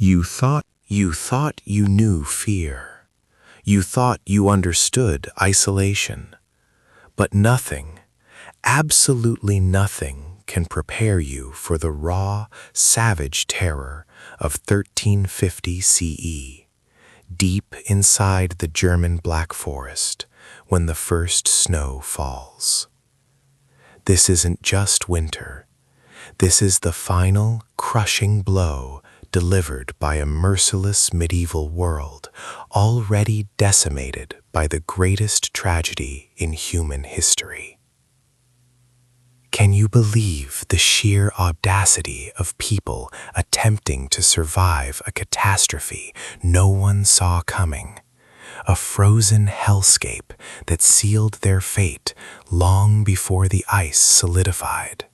You thought you knew fear. You thought you understood isolation. But nothing, absolutely nothing, can prepare you for the raw, savage terror of 1350 CE, deep inside the German Black Forest when the first snow falls. This isn't just winter. This is the final, crushing blow delivered by a merciless medieval world already decimated by the greatest tragedy in human history. Can you believe the sheer audacity of people attempting to survive a catastrophe no one saw coming? A frozen hellscape that sealed their fate long before the ice solidified.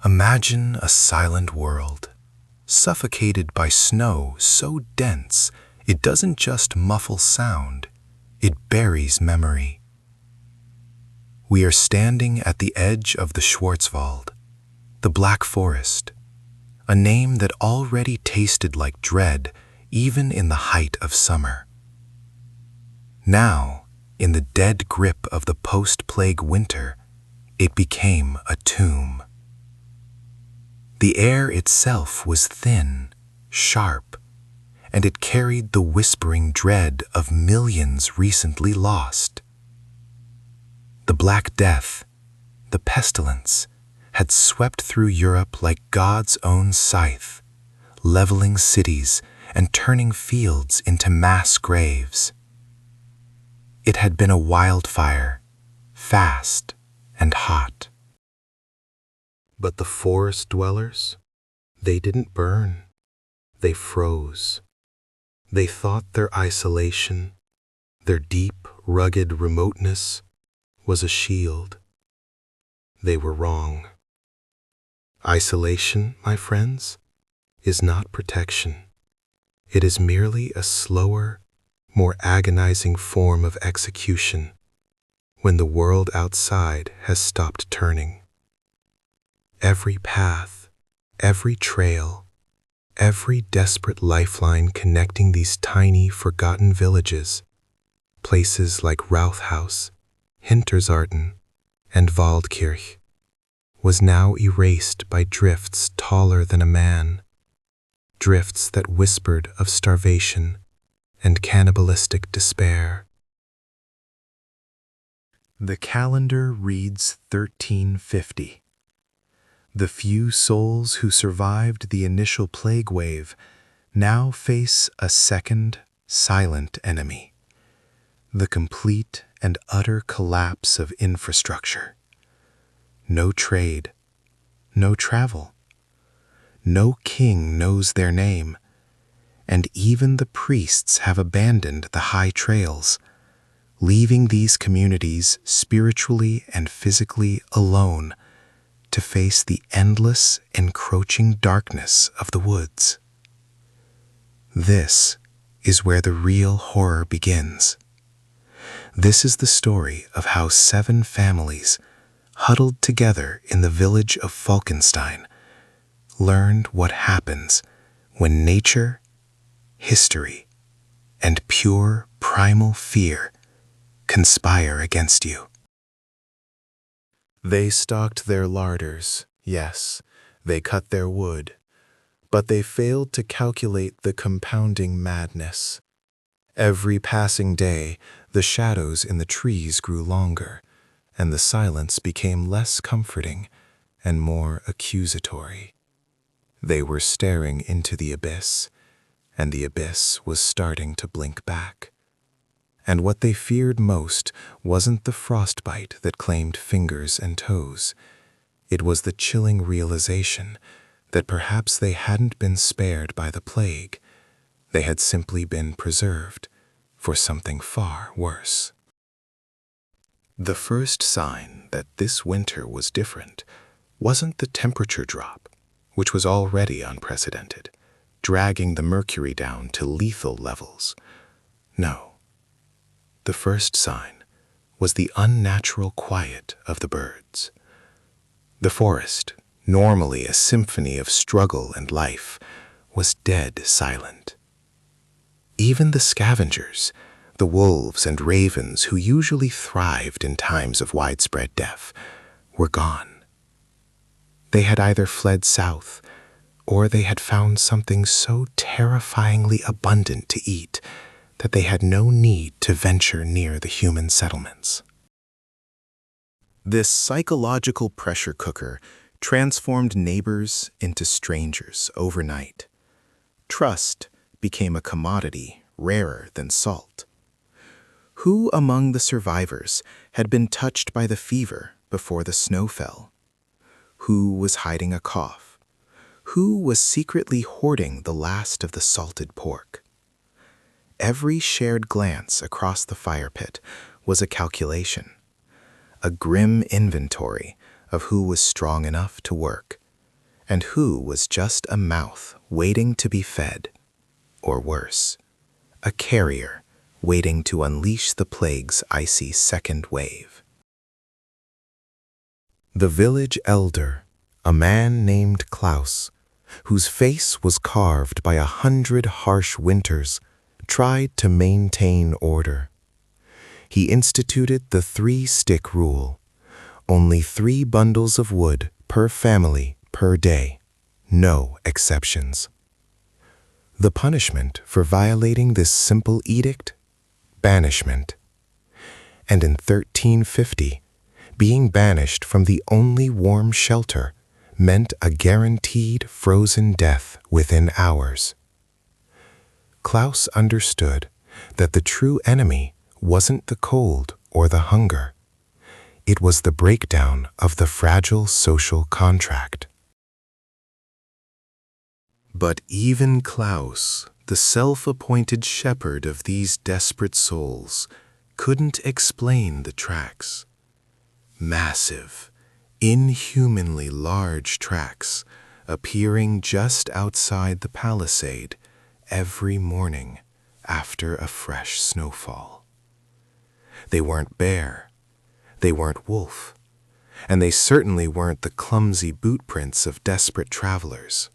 Imagine a silent world, suffocated by snow so dense it doesn't just muffle sound, it buries memory. We are standing at the edge of the Schwarzwald, the Black Forest, a name that already tasted like dread even in the height of summer. Now, in the dead grip of the post-plague winter, it became a tomb. The air itself was thin, sharp, and it carried the whispering dread of millions recently lost. The Black Death, the pestilence, had swept through Europe like God's own scythe, leveling cities and turning fields into mass graves. It had been a wildfire, fast and hot. But the forest dwellers, they didn't burn, they froze. They thought their isolation, their deep, rugged remoteness, was a shield. They were wrong. Isolation, my friends, is not protection. It is merely a slower, more agonizing form of execution when the world outside has stopped turning. Every path, every trail, every desperate lifeline connecting these tiny, forgotten villages, places like Rauthaus, Hinterzarten, and Waldkirch, was now erased by drifts taller than a man, drifts that whispered of starvation and cannibalistic despair. The calendar reads 1350. The few souls who survived the initial plague wave now face a second, silent enemy: the complete and utter collapse of infrastructure. No trade, no travel. No king knows their name, and even the priests have abandoned the high trails, leaving these communities spiritually and physically alone to face the endless, encroaching darkness of the woods. This is where the real horror begins. This is the story of how 7 families, huddled together in the village of Falkenstein, learned what happens when nature, history, and pure primal fear conspire against you. They stocked their larders, yes, they cut their wood, but they failed to calculate the compounding madness. Every passing day, the shadows in the trees grew longer, and the silence became less comforting and more accusatory. They were staring into the abyss, and the abyss was starting to blink back. And what they feared most wasn't the frostbite that claimed fingers and toes. It was the chilling realization that perhaps they hadn't been spared by the plague. They had simply been preserved for something far worse. The first sign that this winter was different wasn't the temperature drop, which was already unprecedented, dragging the mercury down to lethal levels. No. The first sign was the unnatural quiet of the birds. The forest, normally a symphony of struggle and life, was dead silent. Even the scavengers, the wolves and ravens who usually thrived in times of widespread death, were gone. They had either fled south, or they had found something so terrifyingly abundant to eat that they had no need to venture near the human settlements. This psychological pressure cooker transformed neighbors into strangers overnight. Trust became a commodity rarer than salt. Who among the survivors had been touched by the fever before the snow fell? Who was hiding a cough? Who was secretly hoarding the last of the salted pork? Every shared glance across the fire pit was a calculation, a grim inventory of who was strong enough to work, and who was just a mouth waiting to be fed, or worse, a carrier waiting to unleash the plague's icy second wave. The village elder, a man named Klaus, whose face was carved by 100 harsh winters, tried to maintain order. He instituted the 3-stick rule, only 3 bundles of wood per family per day, no exceptions. The punishment for violating this simple edict? Banishment. And in 1350, being banished from the only warm shelter meant a guaranteed frozen death within hours. Klaus understood that the true enemy wasn't the cold or the hunger. It was the breakdown of the fragile social contract. But even Klaus, the self-appointed shepherd of these desperate souls, couldn't explain the tracks. Massive, inhumanly large tracks appearing just outside the palisade every morning after a fresh snowfall. They weren't bear, they weren't wolf, and they certainly weren't the clumsy boot prints of desperate travelers.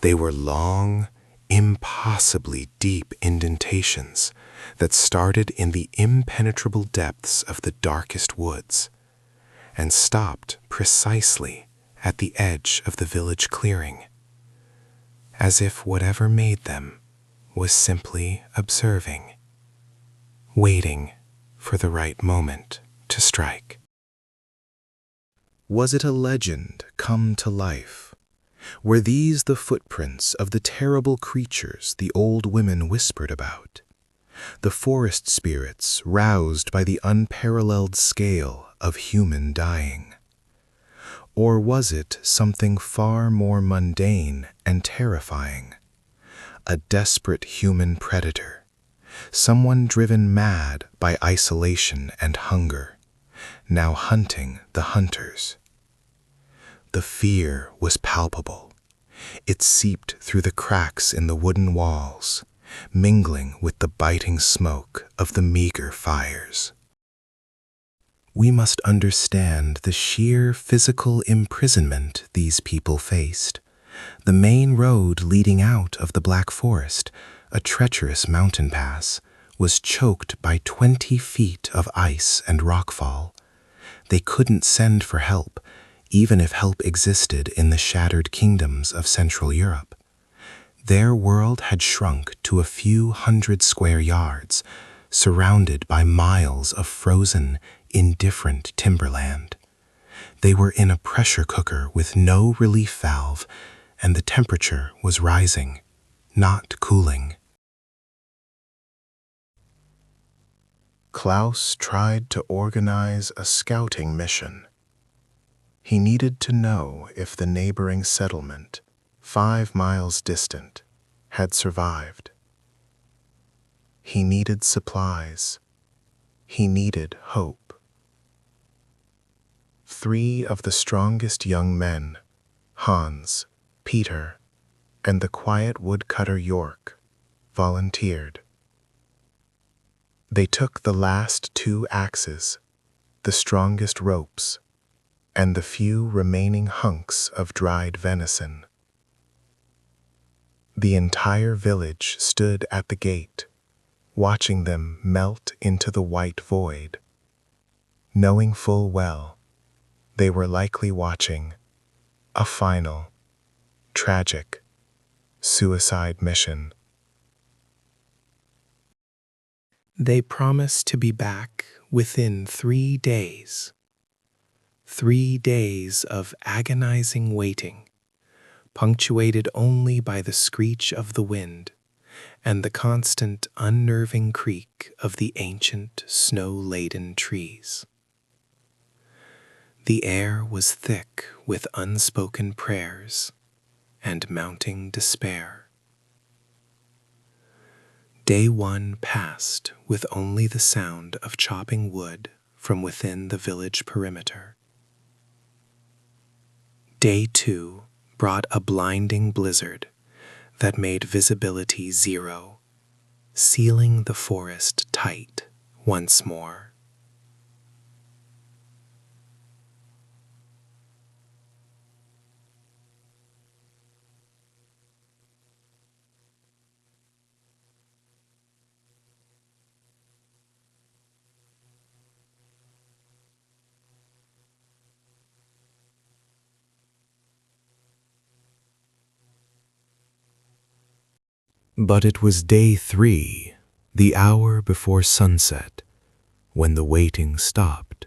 They were long, impossibly deep indentations that started in the impenetrable depths of the darkest woods and stopped precisely at the edge of the village clearing, as if whatever made them was simply observing, waiting for the right moment to strike. Was it a legend come to life? Were these the footprints of the terrible creatures the old women whispered about? The forest spirits roused by the unparalleled scale of human dying? Or was it something far more mundane and terrifying? A desperate human predator, someone driven mad by isolation and hunger, now hunting the hunters. The fear was palpable. It seeped through the cracks in the wooden walls, mingling with the biting smoke of the meager fires. We must understand the sheer physical imprisonment these people faced. The main road leading out of the Black Forest, a treacherous mountain pass, was choked by 20 feet of ice and rockfall. They couldn't send for help, even if help existed in the shattered kingdoms of Central Europe. Their world had shrunk to a few hundred square yards, surrounded by miles of frozen, indifferent timberland. They were in a pressure cooker with no relief valve, and the temperature was rising, not cooling. Klaus tried to organize a scouting mission. He needed to know if the neighboring settlement, 5 miles distant, had survived. He needed supplies. He needed hope. 3 of the strongest young men, Hans, Peter, and the quiet woodcutter York, volunteered. They took the last 2 axes, the strongest ropes, and the few remaining hunks of dried venison. The entire village stood at the gate, watching them melt into the white void, knowing full well they were likely watching a final, tragic suicide mission. They promised to be back within 3 days. 3 days of agonizing waiting, punctuated only by the screech of the wind and the constant unnerving creak of the ancient snow-laden trees. The air was thick with unspoken prayers and mounting despair. Day 1 passed with only the sound of chopping wood from within the village perimeter. Day 2 brought a blinding blizzard that made visibility 0, sealing the forest tight once more. But it was day 3, the hour before sunset, when the waiting stopped.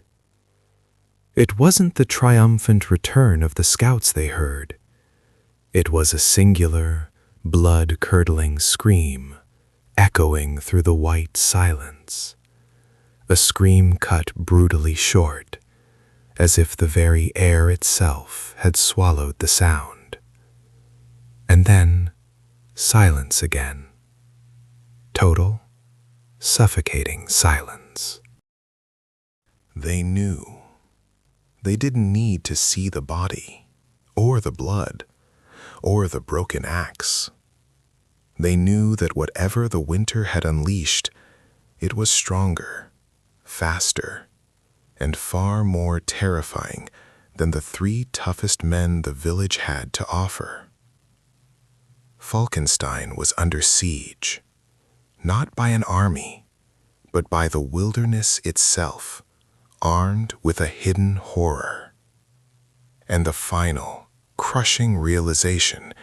It wasn't the triumphant return of the scouts they heard. It was a singular, blood-curdling scream, echoing through the white silence. A scream cut brutally short, as if the very air itself had swallowed the sound. And then, silence again. Total, suffocating silence. They knew. They didn't need to see the body, or the blood, or the broken axe. They knew that whatever the winter had unleashed, it was stronger, faster, and far more terrifying than the 3 toughest men the village had to offer. Falkenstein was under siege, not by an army, but by the wilderness itself, armed with a hidden horror. And the final, crushing realization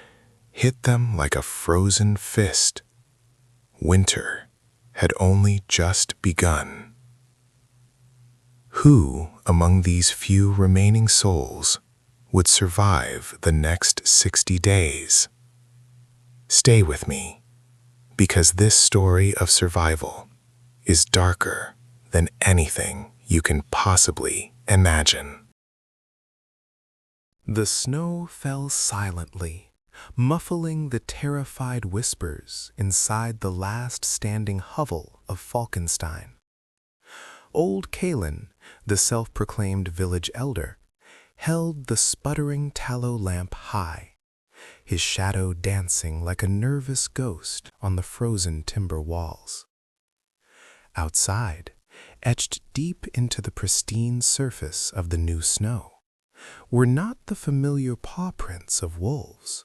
hit them like a frozen fist. Winter had only just begun. Who among these few remaining souls would survive the next 60 days? Stay with me, because this story of survival is darker than anything you can possibly imagine. The snow fell silently, muffling the terrified whispers inside the last standing hovel of Falkenstein. Old Kalin, the self-proclaimed village elder, held the sputtering tallow lamp high, his shadow dancing like a nervous ghost on the frozen timber walls. Outside, etched deep into the pristine surface of the new snow, were not the familiar paw prints of wolves,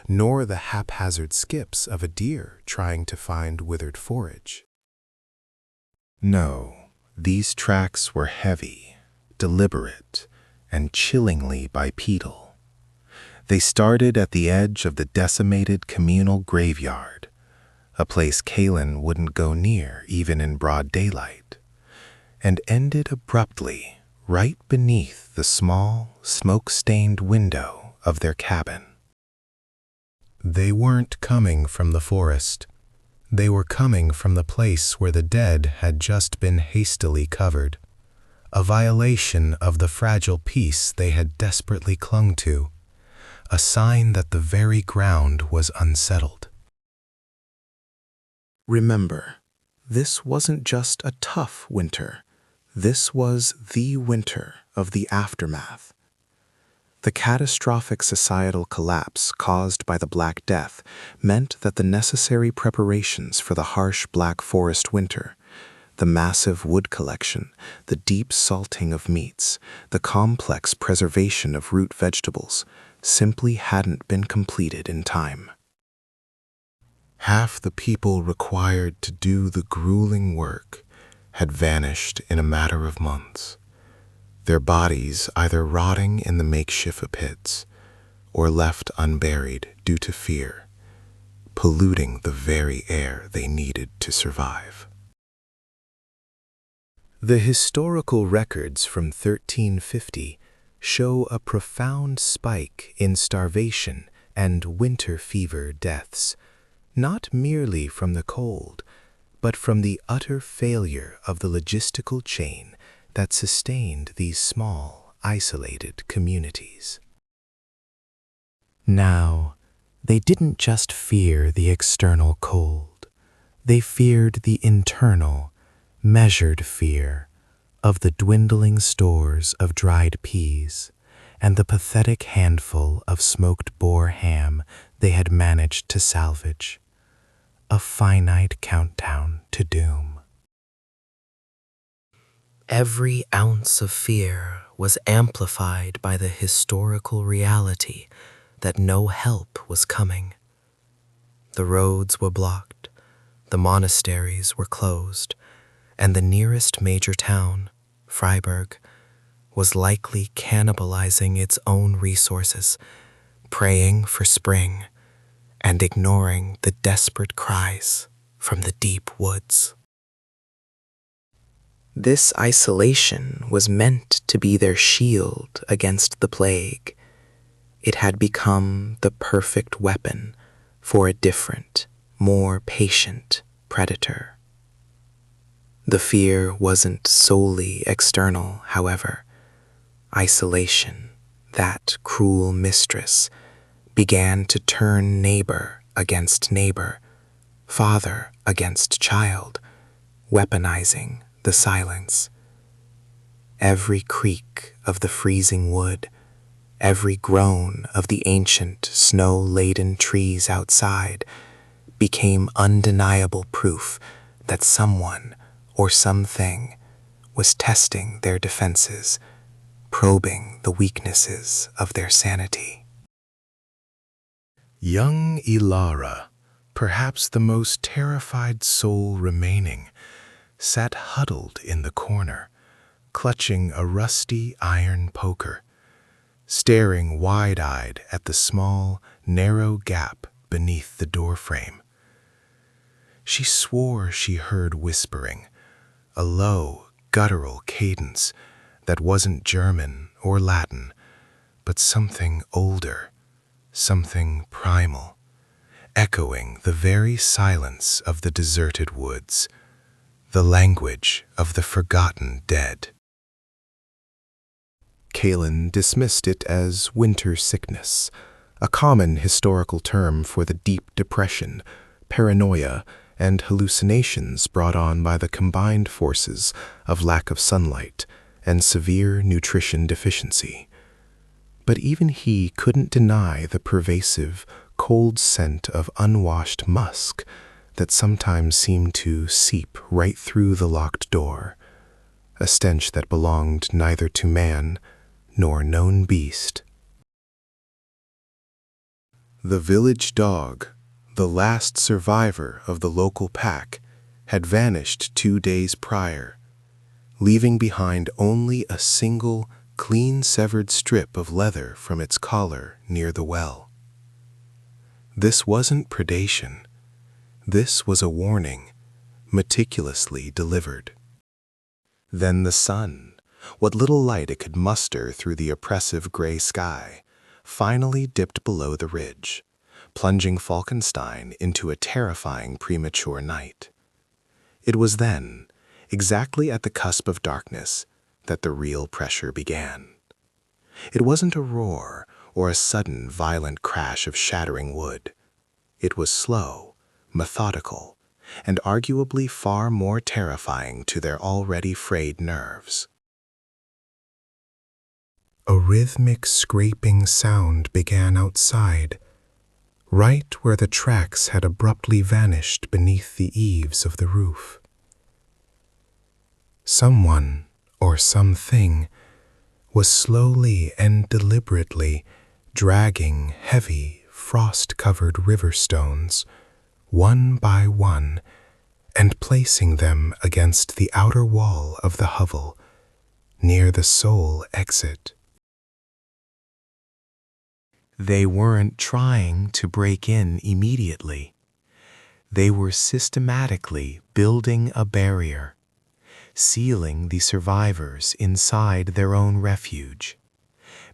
nor the haphazard skips of a deer trying to find withered forage. No, these tracks were heavy, deliberate, and chillingly bipedal. They started at the edge of the decimated communal graveyard, a place Kalin wouldn't go near even in broad daylight, and ended abruptly right beneath the small, smoke-stained window of their cabin. They weren't coming from the forest. They were coming from the place where the dead had just been hastily covered, a violation of the fragile peace they had desperately clung to, a sign that the very ground was unsettled. Remember, this wasn't just a tough winter. This was the winter of the aftermath. The catastrophic societal collapse caused by the Black Death meant that the necessary preparations for the harsh Black Forest winter, the massive wood collection, the deep salting of meats, the complex preservation of root vegetables, simply hadn't been completed in time. Half the people required to do the grueling work had vanished in a matter of months, their bodies either rotting in the makeshift pits or left unburied due to fear, polluting the very air they needed to survive. The historical records from 1350 show a profound spike in starvation and winter fever deaths, not merely from the cold, but from the utter failure of the logistical chain that sustained these small, isolated communities. Now, they didn't just fear the external cold. They feared the internal, measured fear of the dwindling stores of dried peas and the pathetic handful of smoked boar ham they had managed to salvage. A finite countdown to doom. Every ounce of fear was amplified by the historical reality that no help was coming. The roads were blocked, the monasteries were closed, and the nearest major town, Freiburg, was likely cannibalizing its own resources, praying for spring and ignoring the desperate cries from the deep woods. This isolation was meant to be their shield against the plague. It had become the perfect weapon for a different, more patient predator. The fear wasn't solely external, however. Isolation, that cruel mistress, began to turn neighbor against neighbor, father against child, weaponizing the silence. Every creak of the freezing wood, every groan of the ancient snow-laden trees outside became undeniable proof that someone or something was testing their defenses, probing the weaknesses of their sanity. Young Ilara, perhaps the most terrified soul remaining, sat huddled in the corner, clutching a rusty iron poker, staring wide-eyed at the small, narrow gap beneath the doorframe. She swore she heard whispering, a low, guttural cadence that wasn't German or Latin, but something older, something primal, echoing the very silence of the deserted woods, the language of the forgotten dead. Kalin dismissed it as winter sickness, a common historical term for the deep depression, paranoia, and hallucinations brought on by the combined forces of lack of sunlight and severe nutrition deficiency. But even he couldn't deny the pervasive, cold scent of unwashed musk that sometimes seemed to seep right through the locked door, a stench that belonged neither to man nor known beast. The village dog, the last survivor of the local pack, had vanished 2 days prior, leaving behind only a single, clean-severed strip of leather from its collar near the well. This wasn't predation. This was a warning, meticulously delivered. Then the sun, what little light it could muster through the oppressive gray sky, finally dipped below the ridge, plunging Falkenstein into a terrifying premature night. It was then, exactly at the cusp of darkness, that the real pressure began. It wasn't a roar or a sudden violent crash of shattering wood. It was slow, methodical, and arguably far more terrifying to their already frayed nerves. A rhythmic scraping sound began outside, right where the tracks had abruptly vanished beneath the eaves of the roof. Someone, or something, was slowly and deliberately dragging heavy, frost-covered river stones one by one, and placing them against the outer wall of the hovel, near the sole exit. They weren't trying to break in immediately. They were systematically building a barrier, sealing the survivors inside their own refuge,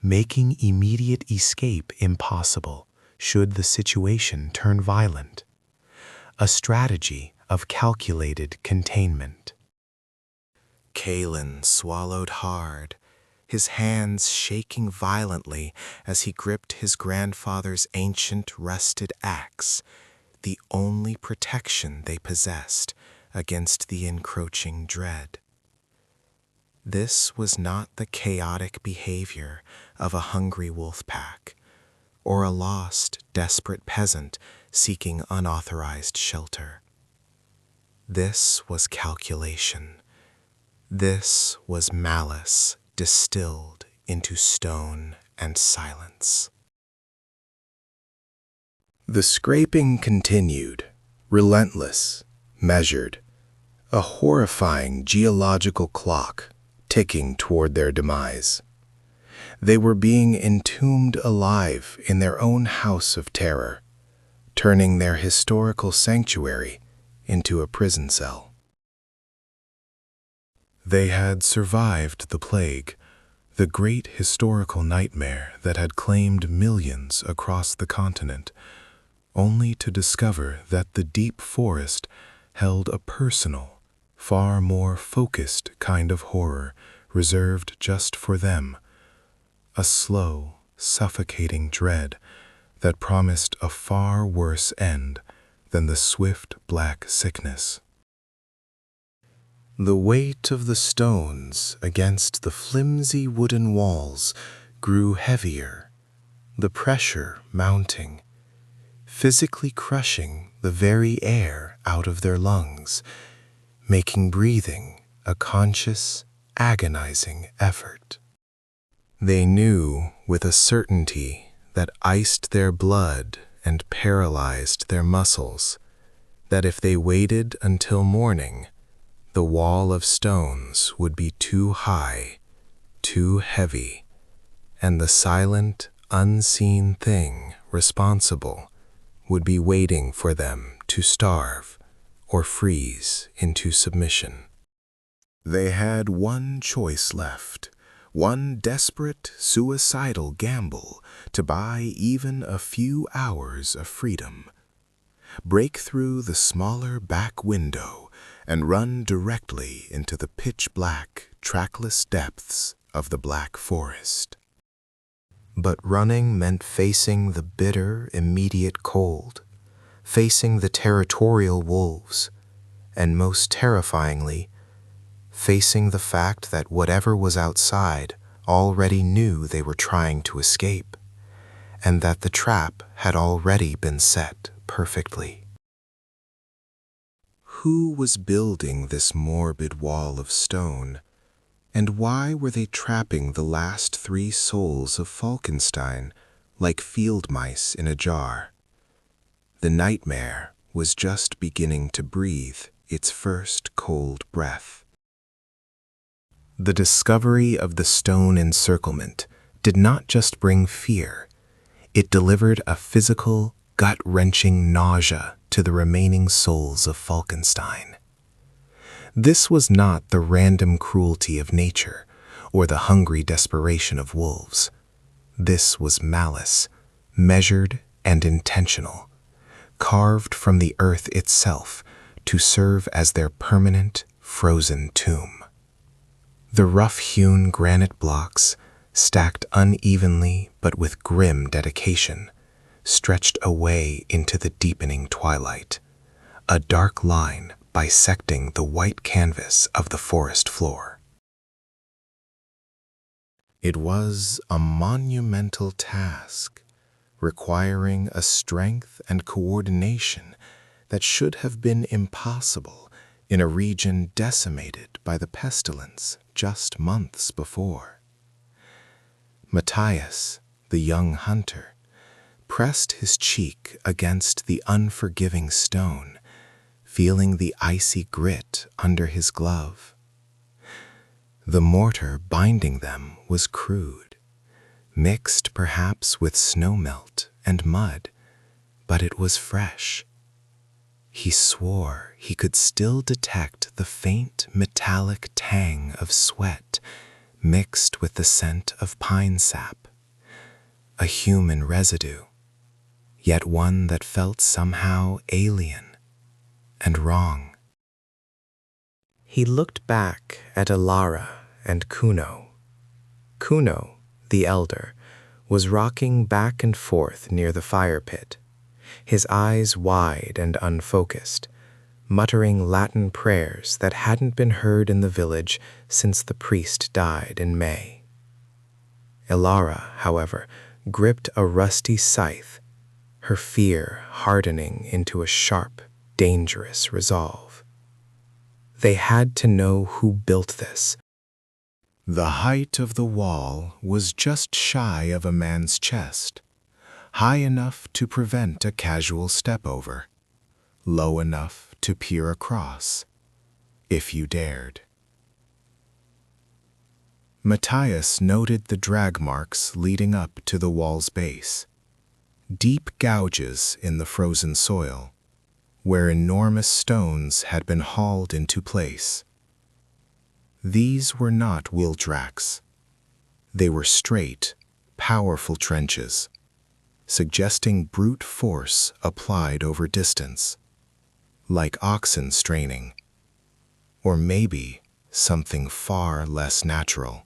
making immediate escape impossible should the situation turn violent. A strategy of calculated containment. Kalen swallowed hard, his hands shaking violently as he gripped his grandfather's ancient rusted axe, the only protection they possessed against the encroaching dread. This was not the chaotic behavior of a hungry wolf pack, or a lost, desperate peasant seeking unauthorized shelter. This was calculation. This was malice distilled into stone and silence. The scraping continued, relentless, measured, a horrifying geological clock ticking toward their demise. They were being entombed alive in their own house of terror, turning their historical sanctuary into a prison cell. They had survived the plague, the great historical nightmare that had claimed millions across the continent, only to discover that the deep forest held a personal, far more focused kind of horror reserved just for them, a slow, suffocating dread that promised a far worse end than the swift black sickness. The weight of the stones against the flimsy wooden walls grew heavier, the pressure mounting, physically crushing the very air out of their lungs, making breathing a conscious, agonizing effort. They knew with a certainty that iced their blood and paralyzed their muscles, that if they waited until morning, the wall of stones would be too high, too heavy, and the silent, unseen thing responsible would be waiting for them to starve or freeze into submission. They had one choice left, one desperate, suicidal gamble to buy even a few hours of freedom. Break through the smaller back window and run directly into the pitch-black, trackless depths of the Black Forest. But running meant facing the bitter, immediate cold, facing the territorial wolves, and most terrifyingly, facing the fact that whatever was outside already knew they were trying to escape, and that the trap had already been set perfectly. Who was building this morbid wall of stone, and why were they trapping the last 3 souls of Falkenstein like field mice in a jar? The nightmare was just beginning to breathe its first cold breath. The discovery of the stone encirclement did not just bring fear, it delivered a physical, gut-wrenching nausea to the remaining souls of Falkenstein. This was not the random cruelty of nature or the hungry desperation of wolves. This was malice, measured and intentional, carved from the earth itself to serve as their permanent, frozen tomb. The rough-hewn granite blocks, stacked unevenly but with grim dedication, stretched away into the deepening twilight, a dark line bisecting the white canvas of the forest floor. It was a monumental task, requiring a strength and coordination that should have been impossible in a region decimated by the pestilence just months before. Matthias, the young hunter, pressed his cheek against the unforgiving stone, feeling the icy grit under his glove. The mortar binding them was crude, mixed perhaps with snowmelt and mud, but it was fresh. He swore he could still detect the faint metallic tang of sweat mixed with the scent of pine sap, a human residue, yet one that felt somehow alien and wrong. He looked back at Alara and Kuno. Kuno, the elder, was rocking back and forth near the fire pit, his eyes wide and unfocused, muttering Latin prayers that hadn't been heard in the village since the priest died in May. Alara, however, gripped a rusty scythe, her fear hardening into a sharp, dangerous resolve. They had to know who built this. The height of the wall was just shy of a man's chest, high enough to prevent a casual step over, low enough to peer across, if you dared. Matthias noted the drag marks leading up to the wall's base, deep gouges in the frozen soil, where enormous stones had been hauled into place. These were not wheel tracks. They were straight, powerful trenches, suggesting brute force applied over distance, like oxen straining, or maybe something far less natural.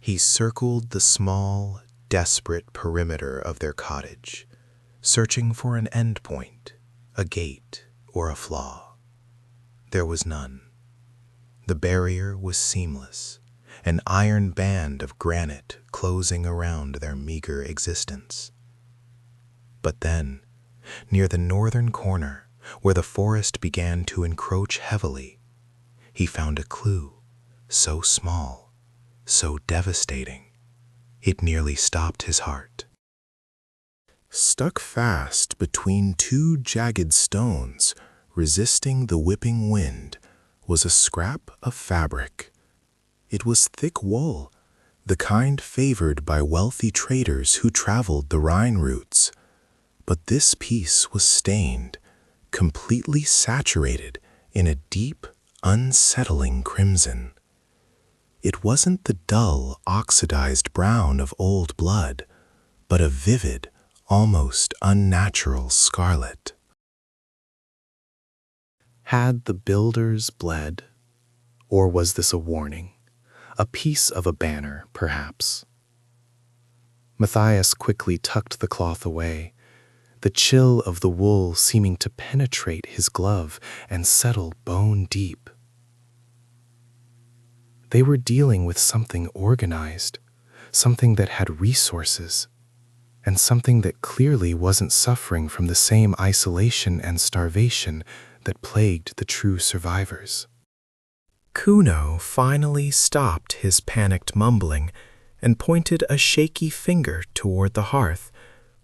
He circled the small, desperate perimeter of their cottage, searching for an endpoint, a gate, or a flaw. There was none. The barrier was seamless, an iron band of granite closing around their meager existence. But then, near the northern corner, where the forest began to encroach heavily, he found a clue, so small, so devastating, it nearly stopped his heart. Stuck fast between two jagged stones, resisting the whipping wind, was a scrap of fabric. It was thick wool, the kind favored by wealthy traders who traveled the Rhine routes. But this piece was stained, completely saturated in a deep, unsettling crimson. It wasn't the dull, oxidized brown of old blood, but a vivid, almost unnatural scarlet. Had the builders bled? Or was this a warning? A piece of a banner, perhaps? Matthias quickly tucked the cloth away, the chill of the wool seeming to penetrate his glove and settle bone deep. They were dealing with something organized, something that had resources, and something that clearly wasn't suffering from the same isolation and starvation that plagued the true survivors. Kuno finally stopped his panicked mumbling and pointed a shaky finger toward the hearth,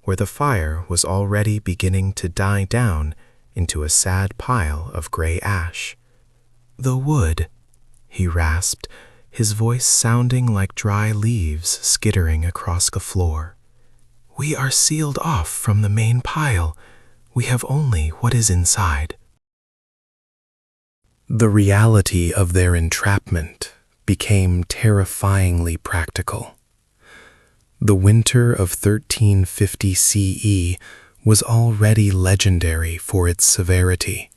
where the fire was already beginning to die down into a sad pile of gray ash. "The wood," he rasped, his voice sounding like dry leaves skittering across the floor. "We are sealed off from the main pile. We have only what is inside." The reality of their entrapment became terrifyingly practical. The winter of 1350 CE was already legendary for its severity,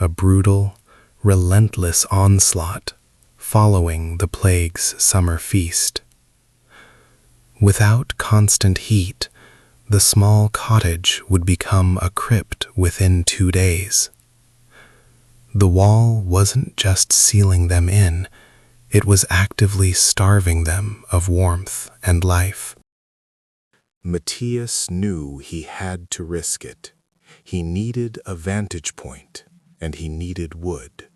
a brutal, relentless onslaught following the plague's summer feast. Without constant heat, the small cottage would become a crypt within 2 days. The wall wasn't just sealing them in, it was actively starving them of warmth and life. Matthias knew he had to risk it. He needed a vantage point, and he needed wood.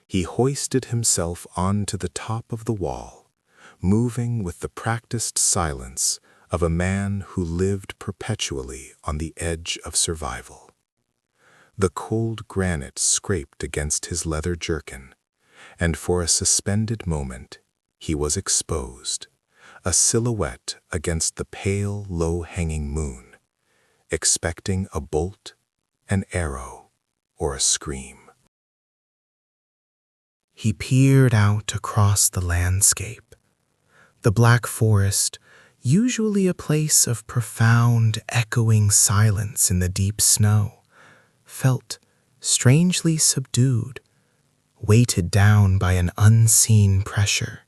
He hoisted himself onto the top of the wall, moving with the practiced silence of a man who lived perpetually on the edge of survival. The cold granite scraped against his leather jerkin, and for a suspended moment he was exposed, a silhouette against the pale, low-hanging moon, expecting a bolt, an arrow, or a scream. He peered out across the landscape. The black forest, usually a place of profound, echoing silence in the deep snow, felt strangely subdued, weighted down by an unseen pressure.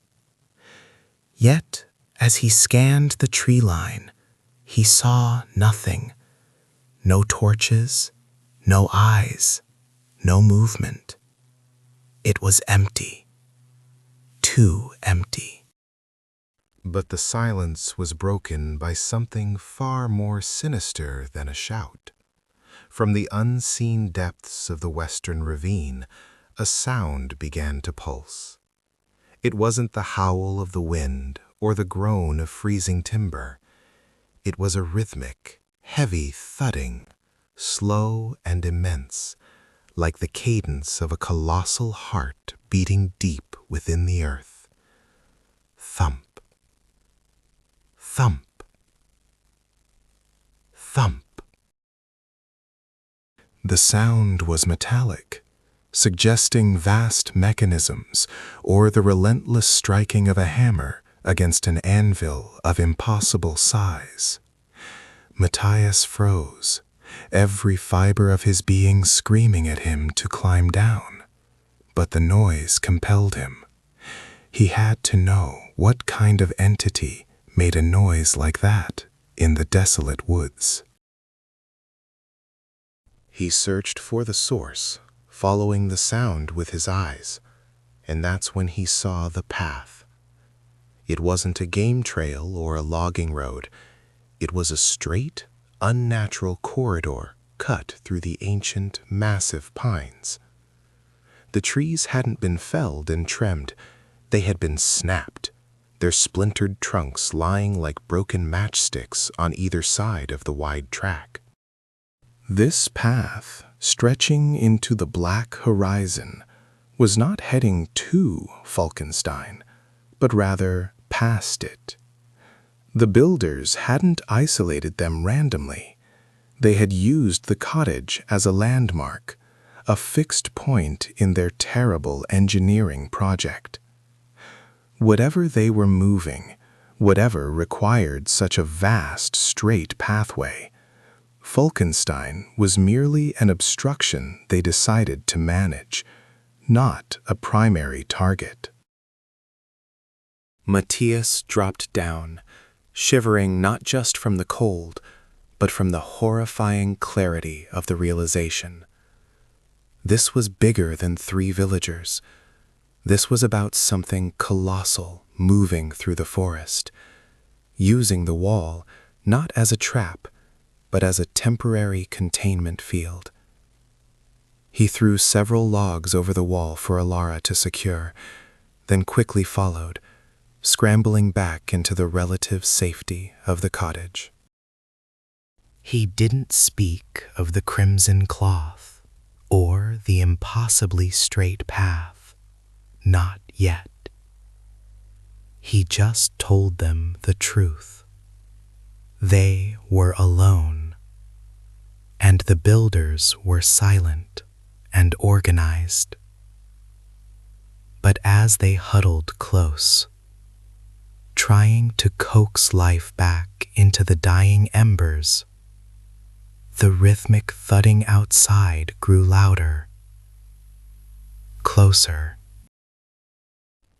Yet, as he scanned the tree line, he saw nothing. No torches, no eyes, no movement. It was empty. Too empty. But the silence was broken by something far more sinister than a shout. From the unseen depths of the western ravine, a sound began to pulse. It wasn't the howl of the wind or the groan of freezing timber. It was a rhythmic, heavy thudding, slow and immense, like the cadence of a colossal heart beating deep within the earth. Thump, thump, thump. The sound was metallic, suggesting vast mechanisms or the relentless striking of a hammer against an anvil of impossible size. Matthias froze, every fiber of his being screaming at him to climb down. But the noise compelled him. He had to know what kind of entity made a noise like that in the desolate woods. He searched for the source, following the sound with his eyes, and that's when he saw the path. It wasn't a game trail or a logging road. It was a straight, unnatural corridor cut through the ancient, massive pines. The trees hadn't been felled and trimmed. They had been snapped, their splintered trunks lying like broken matchsticks on either side of the wide track. This path, stretching into the black horizon, was not heading to Falkenstein, but rather past it. The builders hadn't isolated them randomly. They had used the cottage as a landmark, a fixed point in their terrible engineering project. Whatever they were moving, whatever required such a vast, straight pathway, Falkenstein was merely an obstruction they decided to manage, not a primary target. Matthias dropped down, shivering not just from the cold, but from the horrifying clarity of the realization. This was bigger than 3 villagers. This was about something colossal moving through the forest, using the wall not as a trap, but as a temporary containment field. He threw several logs over the wall for Alara to secure, then quickly followed, scrambling back into the relative safety of the cottage. He didn't speak of the crimson cloth or the impossibly straight path, not yet. He just told them the truth. They were alone, and the builders were silent and organized. But as they huddled close, trying to coax life back into the dying embers, the rhythmic thudding outside grew louder, closer.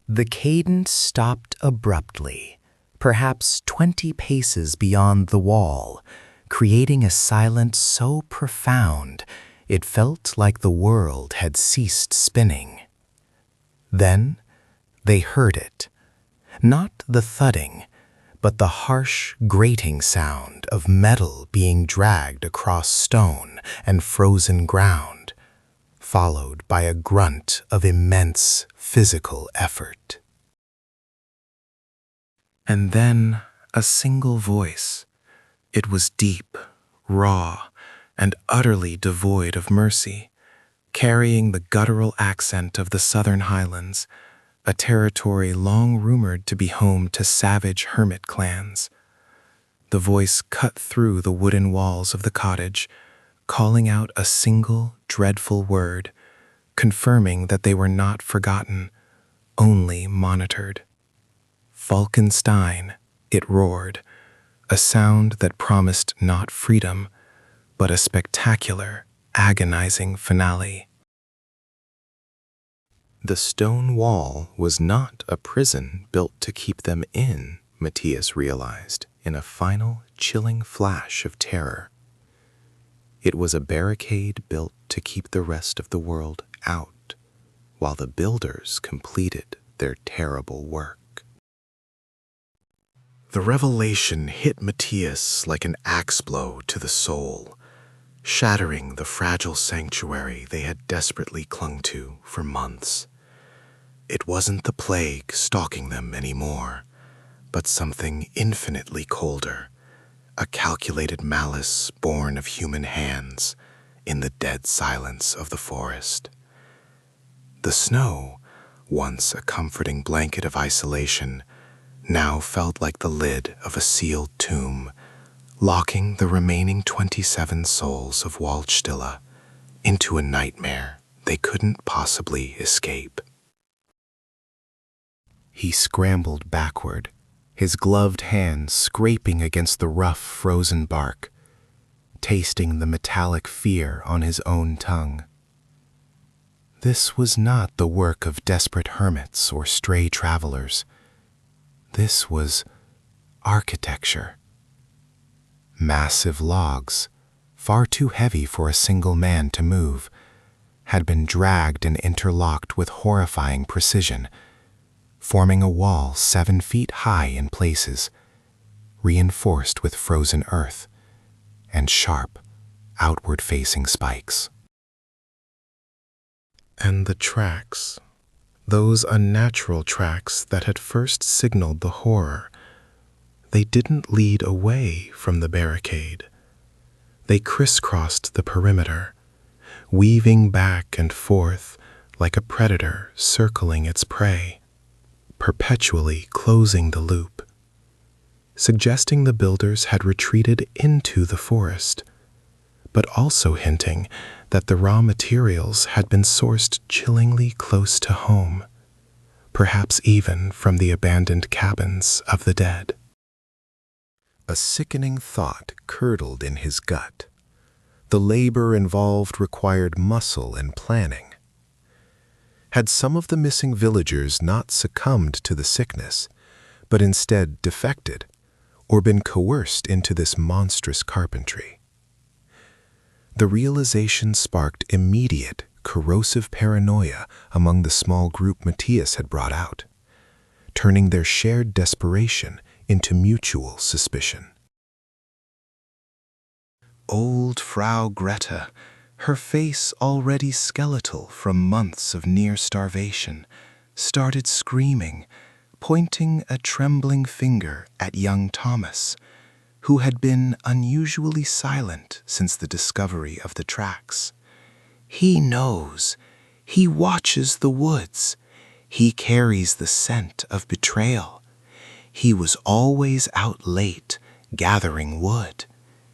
The cadence stopped abruptly, perhaps 20 paces beyond the wall, creating a silence so profound it felt like the world had ceased spinning. Then they heard it, not the thudding, but the harsh, grating sound of metal being dragged across stone and frozen ground, followed by a grunt of immense physical effort. And then, a single voice. It was deep, raw, and utterly devoid of mercy, carrying the guttural accent of the Southern Highlands, a territory long rumored to be home to savage hermit clans. The voice cut through the wooden walls of the cottage, calling out a single dreadful word, confirming that they were not forgotten, only monitored. Falkenstein, it roared, a sound that promised not freedom, but a spectacular, agonizing finale. The stone wall was not a prison built to keep them in, Matthias realized in a final, chilling flash of terror. It was a barricade built to keep the rest of the world out, while the builders completed their terrible work. The revelation hit Matthias like an axe blow to the soul, shattering the fragile sanctuary they had desperately clung to for months. It wasn't the plague stalking them anymore, but something infinitely colder, a calculated malice born of human hands in the dead silence of the forest. The snow, once a comforting blanket of isolation, now felt like the lid of a sealed tomb, locking the remaining 27 souls of Waldstille into a nightmare they couldn't possibly escape. He scrambled backward, his gloved hands scraping against the rough, frozen bark, tasting the metallic fear on his own tongue. This was not the work of desperate hermits or stray travelers. This was architecture. Massive logs, far too heavy for a single man to move, had been dragged and interlocked with horrifying precision, forming a wall 7 feet high in places, reinforced with frozen earth and sharp, outward-facing spikes. And the tracks, those unnatural tracks that had first signaled the horror, they didn't lead away from the barricade. They crisscrossed the perimeter, weaving back and forth like a predator circling its prey, perpetually closing the loop, suggesting the builders had retreated into the forest, but also hinting that the raw materials had been sourced chillingly close to home, perhaps even from the abandoned cabins of the dead. A sickening thought curdled in his gut. The labor involved required muscle and planning. Had some of the missing villagers not succumbed to the sickness, but instead defected, or been coerced into this monstrous carpentry? The realization sparked immediate, corrosive paranoia among the small group Matthias had brought out, turning their shared desperation into mutual suspicion. Old Frau Greta, her face already skeletal from months of near starvation, started screaming, pointing a trembling finger at young Thomas, who had been unusually silent since the discovery of the tracks. He knows. He watches the woods. He carries the scent of betrayal. He was always out late, gathering wood,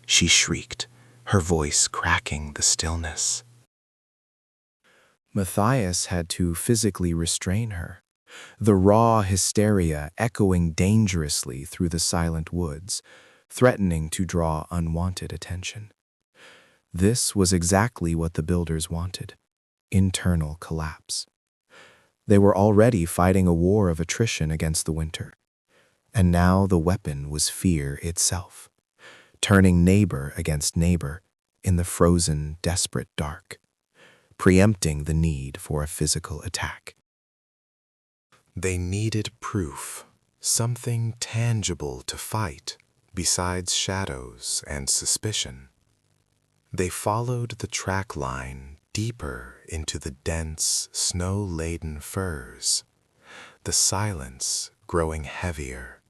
she shrieked, her voice cracking the stillness. Matthias had to physically restrain her, the raw hysteria echoing dangerously through the silent woods, threatening to draw unwanted attention. This was exactly what the builders wanted: internal collapse. They were already fighting a war of attrition against the winter, and now the weapon was fear itself, turning neighbor against neighbor in the frozen, desperate dark, preempting the need for a physical attack. They needed proof, something tangible to fight, besides shadows and suspicion. They followed the track line deeper into the dense, snow-laden firs, the silence growing heavier,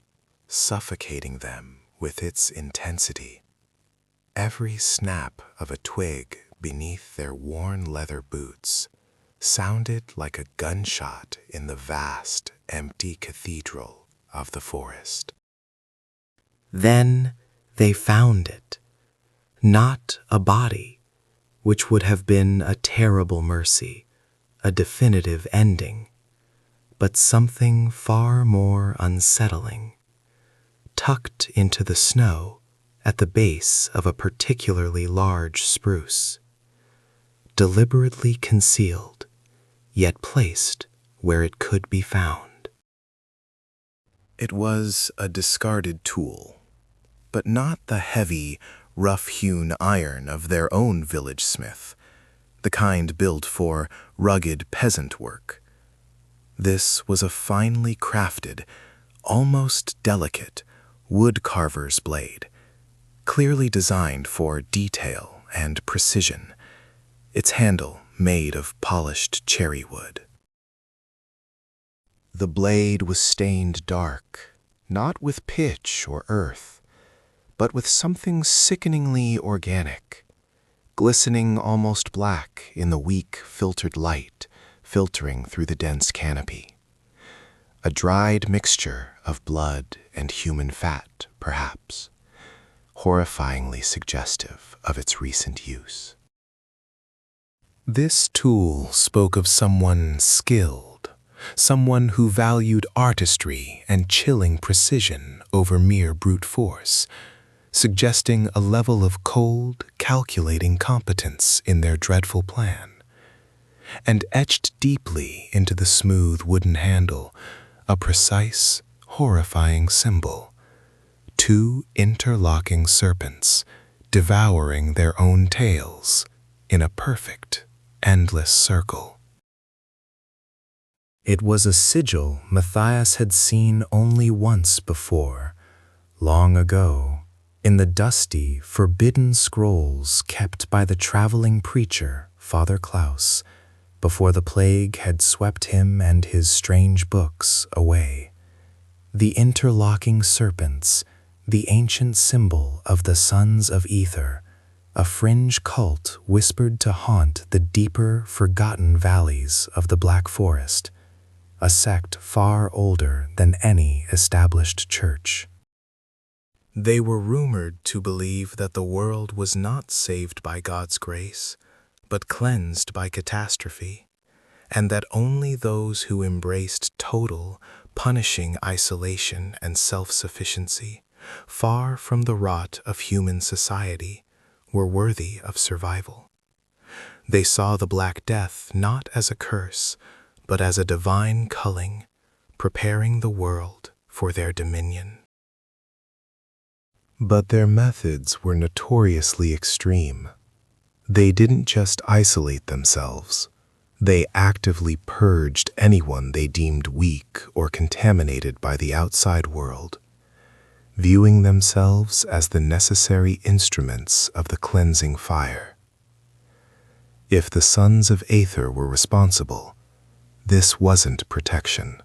suffocating them with its intensity. Every snap of a twig beneath their worn leather boots sounded like a gunshot in the vast, empty cathedral of the forest. Then they found it. Not a body, which would have been a terrible mercy, a definitive ending, but something far more unsettling. Tucked into the snow at the base of a particularly large spruce. Deliberately concealed, yet placed where it could be found. It was a discarded tool, but not the heavy, rough-hewn iron of their own village smith, the kind built for rugged peasant work. This was a finely crafted, almost delicate, wood-carver's blade, clearly designed for detail and precision, its handle made of polished cherry wood. The blade was stained dark, not with pitch or earth, but with something sickeningly organic, glistening almost black in the weak, filtered light filtering through the dense canopy. A dried mixture of blood and human fat, perhaps, horrifyingly suggestive of its recent use. This tool spoke of someone skilled, someone who valued artistry and chilling precision over mere brute force, suggesting a level of cold, calculating competence in their dreadful plan. And etched deeply into the smooth wooden handle, a precise, horrifying symbol. Two interlocking serpents, devouring their own tails in a perfect, endless circle. It was a sigil Matthias had seen only once before, long ago, in the dusty, forbidden scrolls kept by the traveling preacher, Father Klaus, before the plague had swept him and his strange books away. The interlocking serpents, the ancient symbol of the sons of ether, a fringe cult whispered to haunt the deeper, forgotten valleys of the Black Forest, a sect far older than any established church. They were rumored to believe that the world was not saved by God's grace, but cleansed by catastrophe, and that only those who embraced total, punishing isolation and self-sufficiency, far from the rot of human society, were worthy of survival. They saw the Black Death not as a curse, but as a divine culling, preparing the world for their dominion. But their methods were notoriously extreme. They didn't just isolate themselves. They actively purged anyone they deemed weak or contaminated by the outside world, viewing themselves as the necessary instruments of the cleansing fire. If the sons of Aether were responsible, this wasn't protection.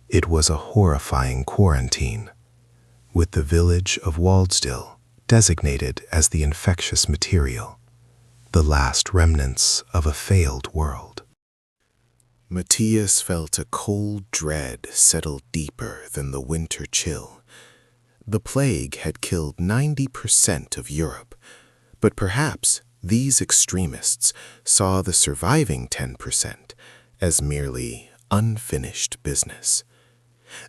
It was a horrifying quarantine, with the village of Waldstill designated as the infectious material, the last remnants of a failed world. Matthias felt a cold dread settle deeper than the winter chill. The plague had killed 90% of Europe, but perhaps these extremists saw the surviving 10% as merely unfinished business.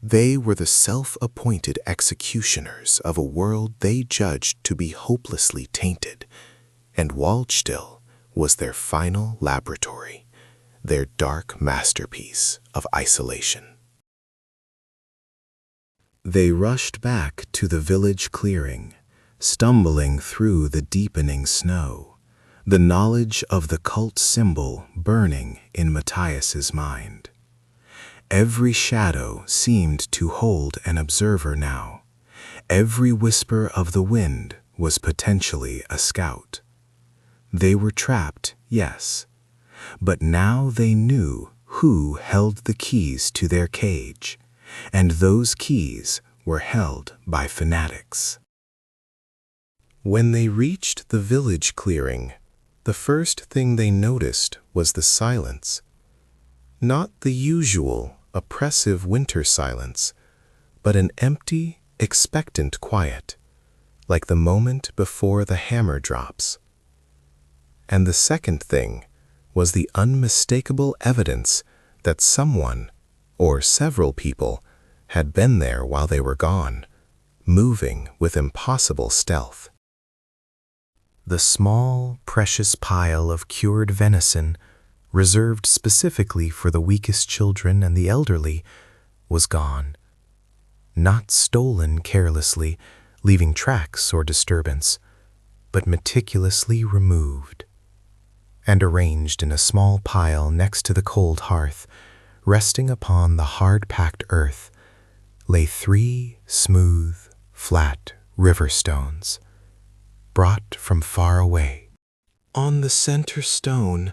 They were the self-appointed executioners of a world they judged to be hopelessly tainted, and Waldstill was their final laboratory, their dark masterpiece of isolation. They rushed back to the village clearing, stumbling through the deepening snow, the knowledge of the cult symbol burning in Matthias's mind. Every shadow seemed to hold an observer now. Every whisper of the wind was potentially a scout. They were trapped, yes, but now they knew who held the keys to their cage, and those keys were held by fanatics. When they reached the village clearing, the first thing they noticed was the silence. Not the usual, oppressive winter silence, but an empty, expectant quiet, like the moment before the hammer drops. And the second thing was the unmistakable evidence that someone, or several people, had been there while they were gone, moving with impossible stealth. The small, precious pile of cured venison, reserved specifically for the weakest children and the elderly, was gone. Not stolen carelessly, leaving tracks or disturbance, but meticulously removed. And arranged in a small pile next to the cold hearth, resting upon the hard-packed earth, lay 3 smooth, flat river stones, brought from far away. On the center stone,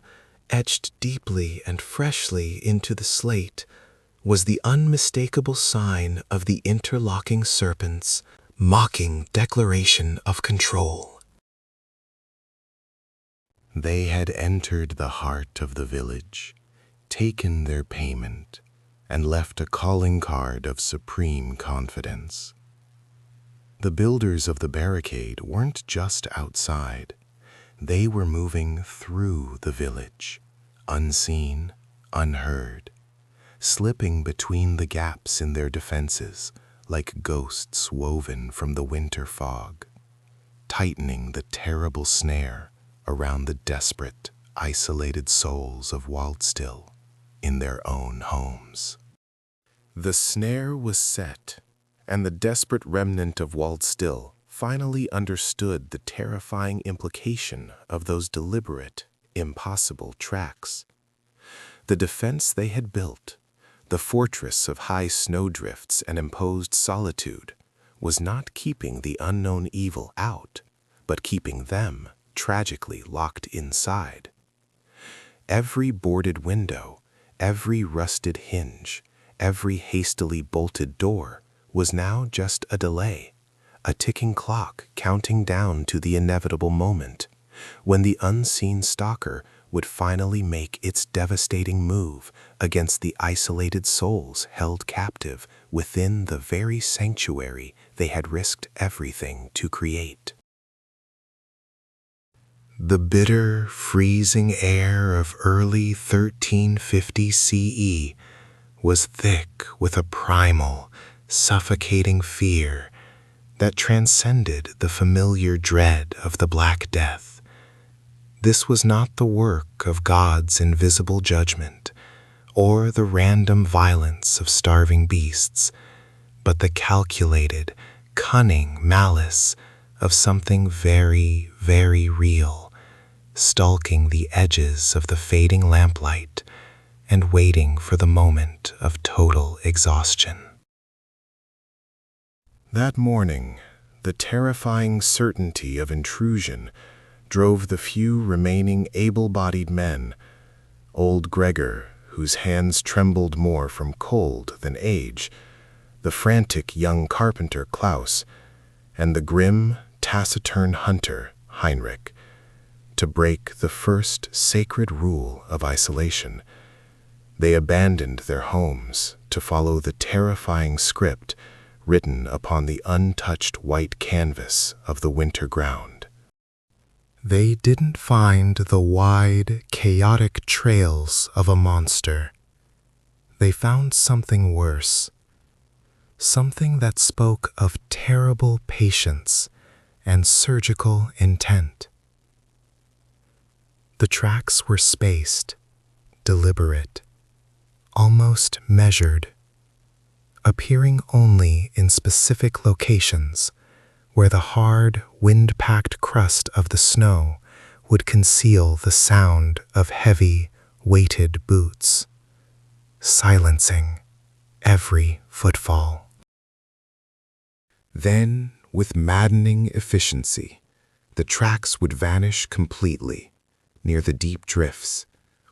etched deeply and freshly into the slate, was the unmistakable sign of the interlocking serpents' mocking declaration of control. They had entered the heart of the village, taken their payment, and left a calling card of supreme confidence. The builders of the barricade weren't just outside. They were moving through the village, unseen, unheard, slipping between the gaps in their defenses like ghosts woven from the winter fog, tightening the terrible snare around the desperate, isolated souls of Waldstill in their own homes. The snare was set, and the desperate remnant of Waldstill finally understood the terrifying implication of those deliberate, impossible tracks. The defense they had built, the fortress of high snowdrifts and imposed solitude, was not keeping the unknown evil out, but keeping them tragically locked inside. Every boarded window, every rusted hinge, every hastily bolted door was now just a delay, a ticking clock counting down to the inevitable moment when the unseen stalker would finally make its devastating move against the isolated souls held captive within the very sanctuary they had risked everything to create. The bitter, freezing air of early 1350 CE was thick with a primal, suffocating fear that transcended the familiar dread of the Black Death. This was not the work of God's invisible judgment or the random violence of starving beasts, but the calculated, cunning malice of something very, very real, stalking the edges of the fading lamplight and waiting for the moment of total exhaustion. That morning, the terrifying certainty of intrusion drove the few remaining able-bodied men, old Gregor, whose hands trembled more from cold than age, the frantic young carpenter Klaus, and the grim, taciturn hunter Heinrich, to break the first sacred rule of isolation. They abandoned their homes to follow the terrifying script written upon the untouched white canvas of the winter ground. They didn't find the wide, chaotic trails of a monster. They found something worse, something that spoke of terrible patience and surgical intent. The tracks were spaced, deliberate, almost measured, appearing only in specific locations where the hard, wind-packed crust of the snow would conceal the sound of heavy, weighted boots, silencing every footfall. Then, with maddening efficiency, the tracks would vanish completely near the deep drifts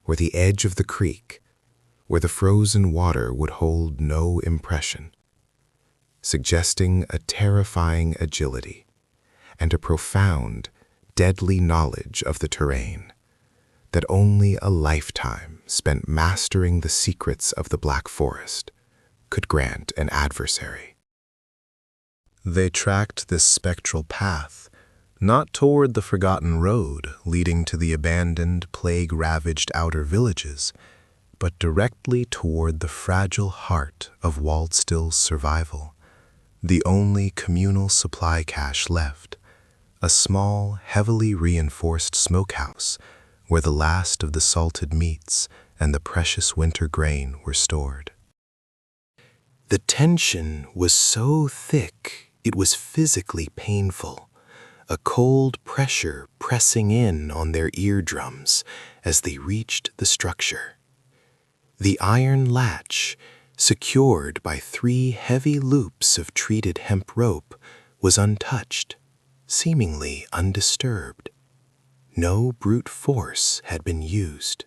or the edge of the creek, where the frozen water would hold no impression. suggesting a terrifying agility and a profound, deadly knowledge of the terrain that only a lifetime spent mastering the secrets of the Black Forest could grant an adversary. They tracked this spectral path, not toward the forgotten road leading to the abandoned, plague-ravaged outer villages, but directly toward the fragile heart of Waldstill's survival, the only communal supply cache left, a small, heavily reinforced smokehouse where the last of the salted meats and the precious winter grain were stored. The tension was so thick it was physically painful, a cold pressure pressing in on their eardrums as they reached the structure. The iron latch, secured by 3 heavy loops of treated hemp rope, was untouched, seemingly undisturbed. No brute force had been used.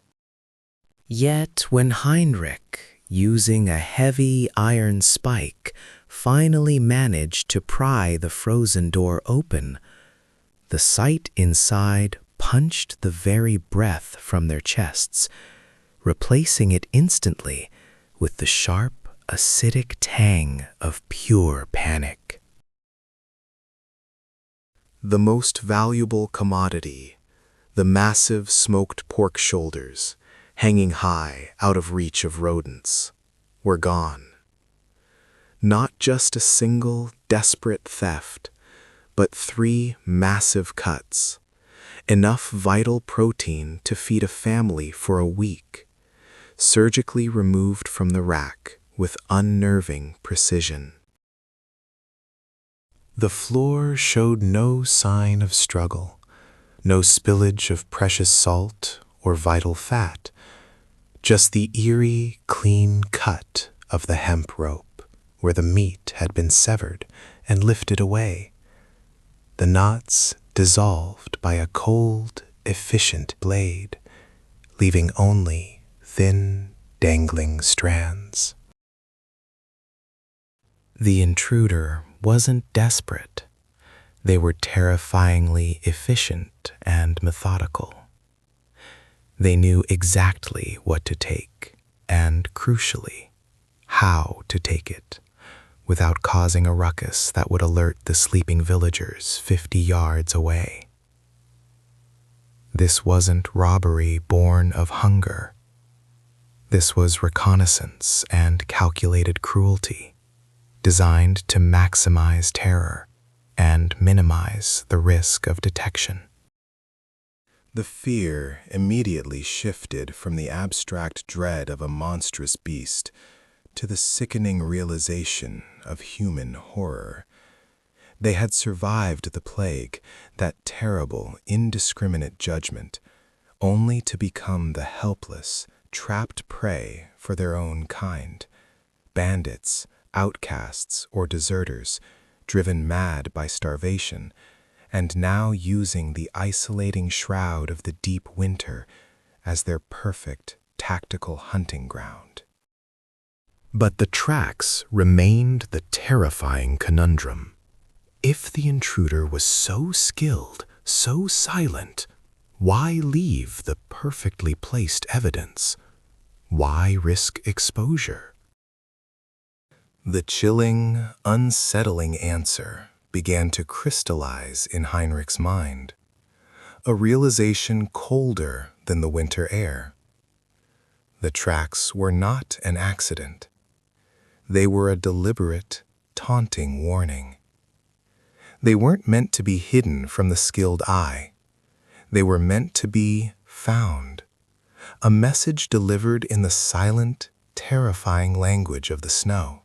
Yet when Heinrich, using a heavy iron spike, finally managed to pry the frozen door open, the sight inside punched the very breath from their chests, replacing it instantly with the sharp, acidic tang of pure panic. The most valuable commodity, the massive smoked pork shoulders, hanging high out of reach of rodents, were gone. Not just a single desperate theft, but 3 massive cuts, enough vital protein to feed a family for a week, surgically removed from the rack with unnerving precision. The floor showed no sign of struggle, no spillage of precious salt or vital fat, just the eerie, clean cut of the hemp rope where the meat had been severed and lifted away, the knots dissolved by a cold, efficient blade, leaving only thin, dangling strands. The intruder wasn't desperate. They were terrifyingly efficient and methodical. They knew exactly what to take, and crucially, how to take it, without causing a ruckus that would alert the sleeping villagers 50 yards away. This wasn't robbery born of hunger. This was reconnaissance and calculated cruelty, designed to maximize terror and minimize the risk of detection. The fear immediately shifted from the abstract dread of a monstrous beast to the sickening realization of human horror. They had survived the plague, that terrible, indiscriminate judgment, only to become the helpless, trapped prey for their own kind, bandits, outcasts, or deserters, driven mad by starvation, and now using the isolating shroud of the deep winter as their perfect tactical hunting ground. But the tracks remained the terrifying conundrum. If the intruder was so skilled, so silent, why leave the perfectly placed evidence? Why risk exposure? The chilling, unsettling answer began to crystallize in Heinrich's mind, a realization colder than the winter air. The tracks were not an accident. They were a deliberate, taunting warning. They weren't meant to be hidden from the skilled eye. They were meant to be found, a message delivered in the silent, terrifying language of the snow,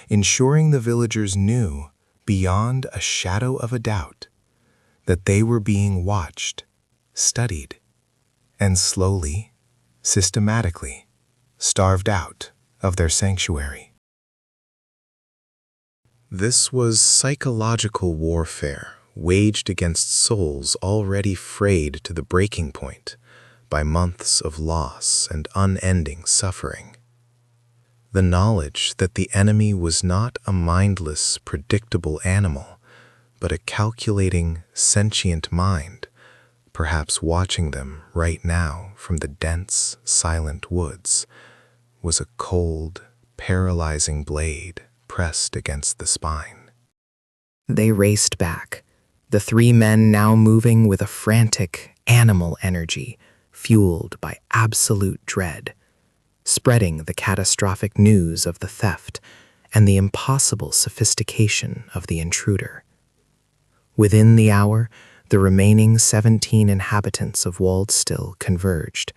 ensuring the villagers knew, beyond a shadow of a doubt, that they were being watched, studied, and slowly, systematically, starved out of their sanctuary. This was psychological warfare waged against souls already frayed to the breaking point by months of loss and unending suffering. The knowledge that the enemy was not a mindless, predictable animal, but a calculating, sentient mind, perhaps watching them right now from the dense, silent woods, was a cold, paralyzing blade pressed against the spine. They raced back, the three men now moving with a frantic, animal energy, fueled by absolute dread, spreading the catastrophic news of the theft and the impossible sophistication of the intruder. Within the hour, the remaining 17 inhabitants of Waldstill converged,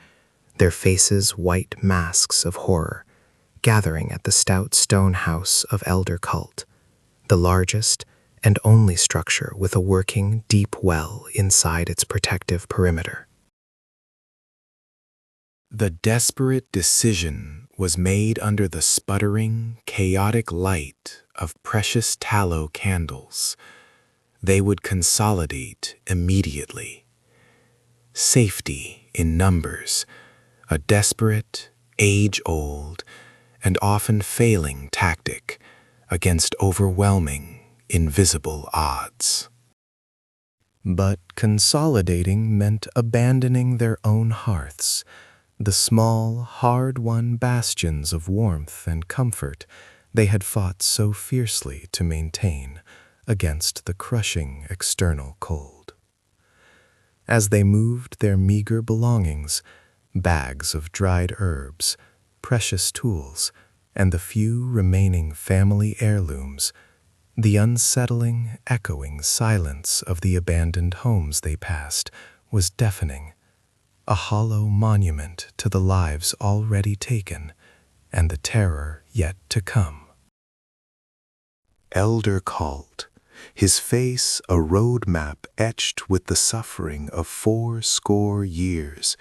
their faces white masks of horror, gathering at the stout stone house of Elder Cult, the largest and only structure with a working deep well inside its protective perimeter. The desperate decision was made under the sputtering, chaotic light of precious tallow candles. They would consolidate immediately. Safety in numbers, a desperate, age-old, and often failing tactic against overwhelming, invisible odds. But consolidating meant abandoning their own hearths, the small, hard-won bastions of warmth and comfort they had fought so fiercely to maintain against the crushing external cold. As they moved their meager belongings, bags of dried herbs, precious tools, and the few remaining family heirlooms, the unsettling, echoing silence of the abandoned homes they passed was deafening, a hollow monument to the lives already taken and the terror yet to come. Elder Cult, his face a road map etched with the suffering of 80 years,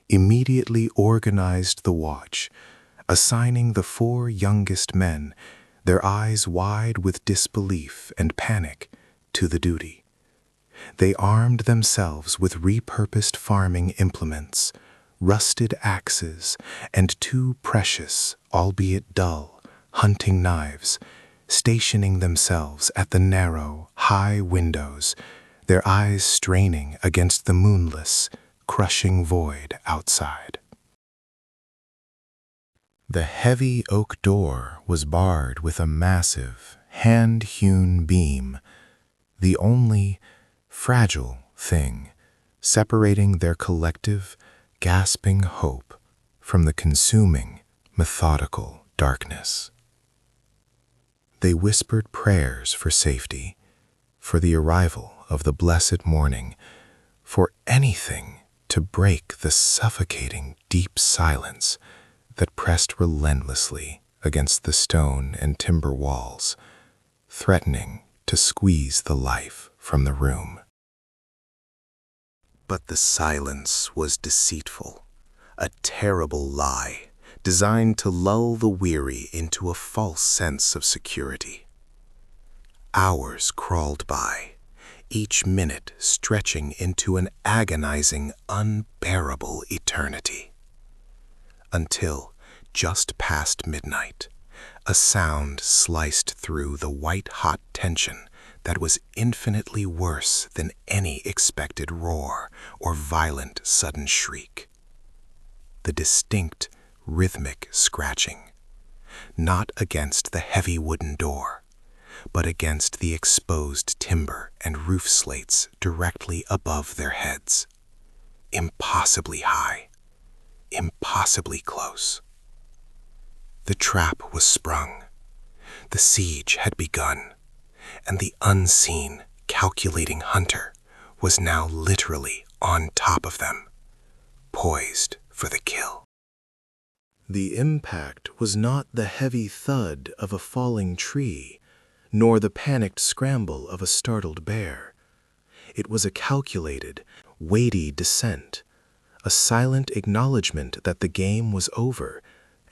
immediately organized the watch, assigning the 4 youngest men, their eyes wide with disbelief and panic, to the duty. They armed themselves with repurposed farming implements, rusted axes, and 2 precious, albeit dull, hunting knives, stationing themselves at the narrow, high windows, their eyes straining against the moonless, crushing void outside. The heavy oak door was barred with a massive, hand-hewn beam, the only fragile thing separating their collective, gasping hope from the consuming, methodical darkness. They whispered prayers for safety, for the arrival of the blessed morning, for anything to break the suffocating deep silence that pressed relentlessly against the stone and timber walls, threatening to squeeze the life from the room. But the silence was deceitful, a terrible lie designed to lull the weary into a false sense of security. Hours crawled by, each minute stretching into an agonizing, unbearable eternity. Until, just past midnight, a sound sliced through the white-hot tension that was infinitely worse than any expected roar or violent sudden shriek. The distinct, rhythmic scratching, not against the heavy wooden door, but against the exposed timber and roof slates directly above their heads. Impossibly high, impossibly close. The trap was sprung. The siege had begun, and the unseen, calculating hunter was now literally on top of them, poised for the kill. The impact was not the heavy thud of a falling tree, nor the panicked scramble of a startled bear. It was a calculated, weighty descent, a silent acknowledgement that the game was over,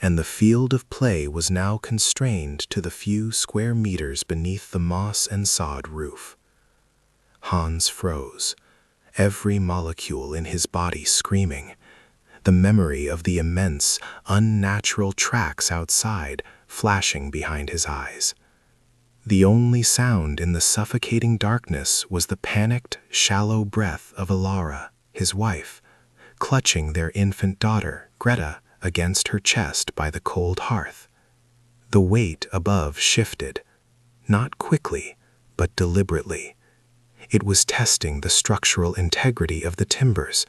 and the field of play was now constrained to the few square meters beneath the moss and sod roof. Hans froze, every molecule in his body screaming, the memory of the immense, unnatural tracks outside flashing behind his eyes. The only sound in the suffocating darkness was the panicked, shallow breath of Alara, his wife, clutching their infant daughter, Greta, against her chest by the cold hearth. The weight above shifted, not quickly, but deliberately. It was testing the structural integrity of the timbers,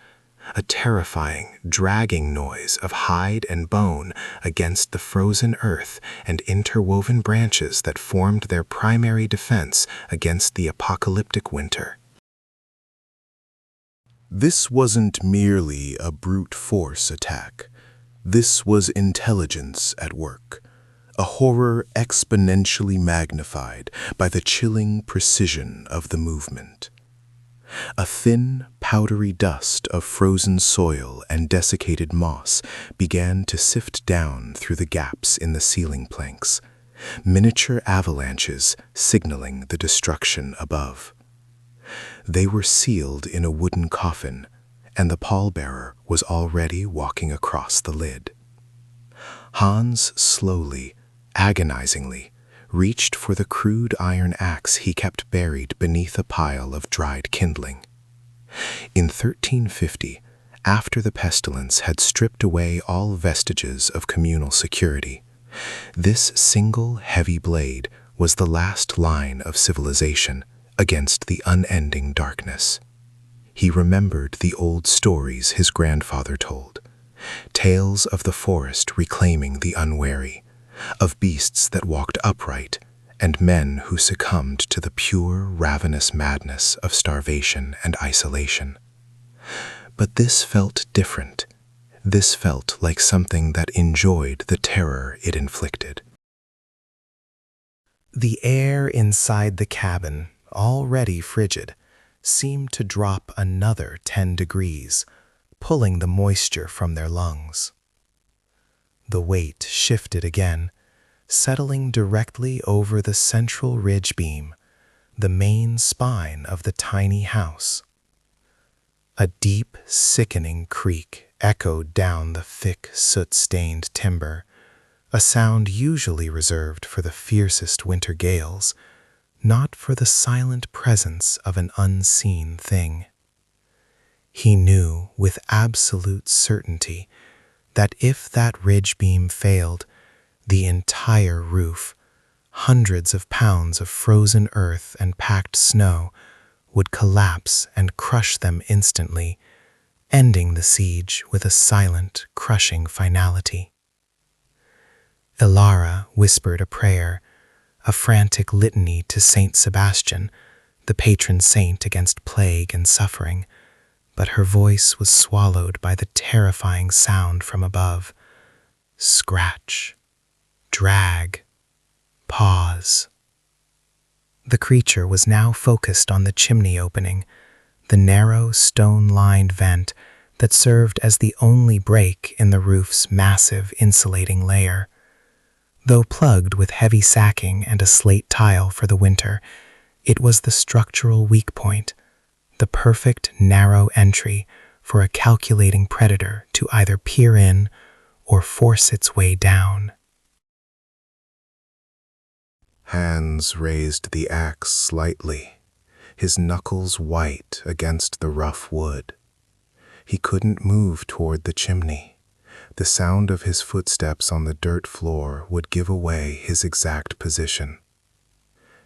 a terrifying, dragging noise of hide and bone against the frozen earth and interwoven branches that formed their primary defense against the apocalyptic winter. This wasn't merely a brute force attack. This was intelligence at work, a horror exponentially magnified by the chilling precision of the movement. A thin, powdery dust of frozen soil and desiccated moss began to sift down through the gaps in the ceiling planks, miniature avalanches signaling the destruction above. They were sealed in a wooden coffin, and the pallbearer was already walking across the lid. Hans slowly, agonizingly, reached for the crude iron axe he kept buried beneath a pile of dried kindling. In 1350, after the pestilence had stripped away all vestiges of communal security, this single heavy blade was the last line of civilization against the unending darkness. He remembered the old stories his grandfather told, tales of the forest reclaiming the unwary, of beasts that walked upright, and men who succumbed to the pure, ravenous madness of starvation and isolation. But this felt different. This felt like something that enjoyed the terror it inflicted. The air inside the cabin, already frigid, seemed to drop another 10 degrees, pulling the moisture from their lungs. The weight shifted again, settling directly over the central ridge beam, the main spine of the tiny house. A deep, sickening creak echoed down the thick, soot-stained timber, a sound usually reserved for the fiercest winter gales, not for the silent presence of an unseen thing. He knew with absolute certainty that if that ridge beam failed, the entire roof, hundreds of pounds of frozen earth and packed snow, would collapse and crush them instantly, ending the siege with a silent, crushing finality. Ilara whispered a prayer, a frantic litany to Saint Sebastian, the patron saint against plague and suffering, but her voice was swallowed by the terrifying sound from above. Scratch, drag, pause. The creature was now focused on the chimney opening, the narrow, stone-lined vent that served as the only break in the roof's massive insulating layer. Though plugged with heavy sacking and a slate tile for the winter, it was the structural weak point, the perfect narrow entry for a calculating predator to either peer in or force its way down. Hans raised the axe slightly, his knuckles white against the rough wood. He couldn't move toward the chimney. The sound of his footsteps on the dirt floor would give away his exact position.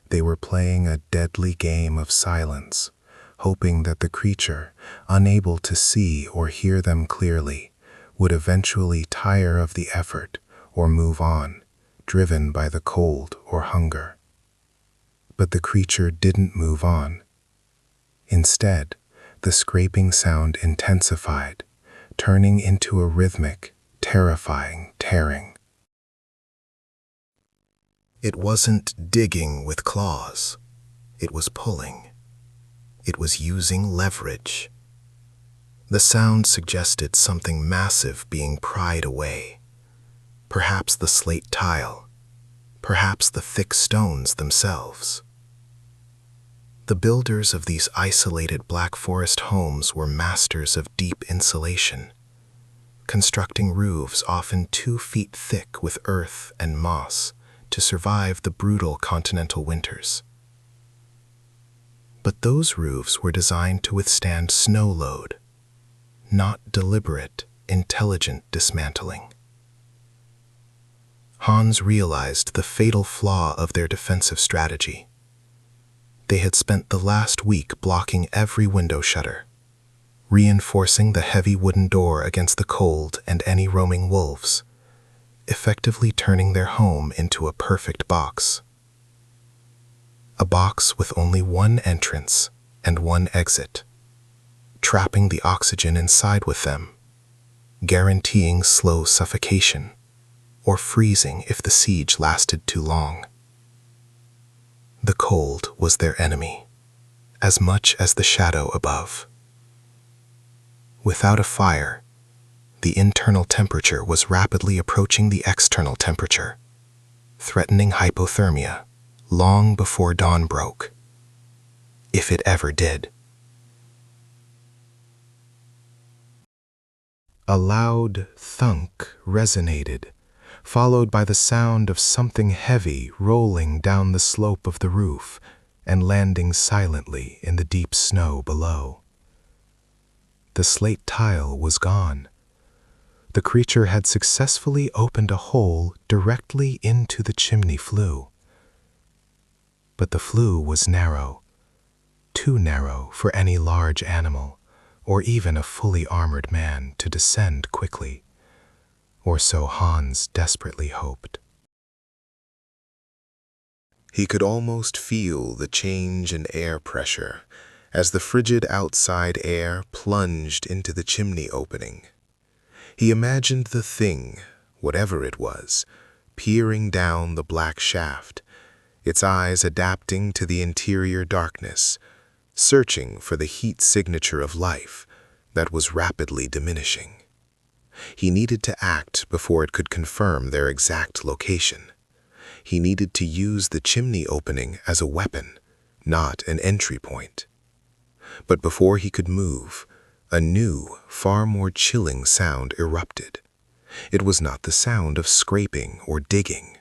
They were playing a deadly game of silence, hoping that the creature, unable to see or hear them clearly, would eventually tire of the effort or move on, driven by the cold or hunger. But the creature didn't move on. Instead, the scraping sound intensified, turning into a rhythmic, terrifying tearing. It wasn't digging with claws. It was pulling. It was using leverage. The sound suggested something massive being pried away. Perhaps the slate tile. Perhaps the thick stones themselves. The builders of these isolated Black Forest homes were masters of deep insulation. constructing roofs often 2 feet thick with earth and moss to survive the brutal continental winters. But those roofs were designed to withstand snow load, not deliberate, intelligent dismantling. Hans realized the fatal flaw of their defensive strategy. They had spent the last week blocking every window shutter, reinforcing the heavy wooden door against the cold and any roaming wolves, effectively turning their home into a perfect box. A box with only one entrance and one exit, trapping the oxygen inside with them, guaranteeing slow suffocation or freezing if the siege lasted too long. The cold was their enemy, as much as the shadow above. Without a fire, the internal temperature was rapidly approaching the external temperature, threatening hypothermia long before dawn broke, if it ever did. A loud thunk resonated, followed by the sound of something heavy rolling down the slope of the roof and landing silently in the deep snow below. The slate tile was gone. The creature had successfully opened a hole directly into the chimney flue. But the flue was narrow, too narrow for any large animal or even a fully armored man to descend quickly, or so Hans desperately hoped. He could almost feel the change in air pressure as the frigid outside air plunged into the chimney opening. He imagined the thing, whatever it was, peering down the black shaft, its eyes adapting to the interior darkness, searching for the heat signature of life that was rapidly diminishing. He needed to act before it could confirm their exact location. He needed to use the chimney opening as a weapon, not an entry point. But before he could move, a new, far more chilling sound erupted. It was not the sound of scraping or digging.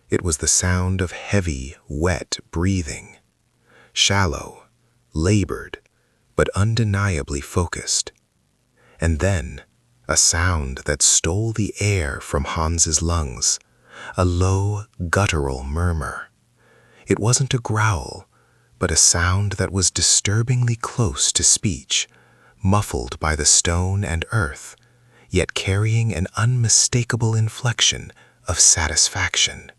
It was the sound of heavy, wet breathing, shallow, labored, but undeniably focused. And then, a sound that stole the air from Hans's lungs, a low, guttural murmur. It wasn't a growl, but a sound that was disturbingly close to speech, muffled by the stone and earth, yet carrying an unmistakable inflection of satisfaction.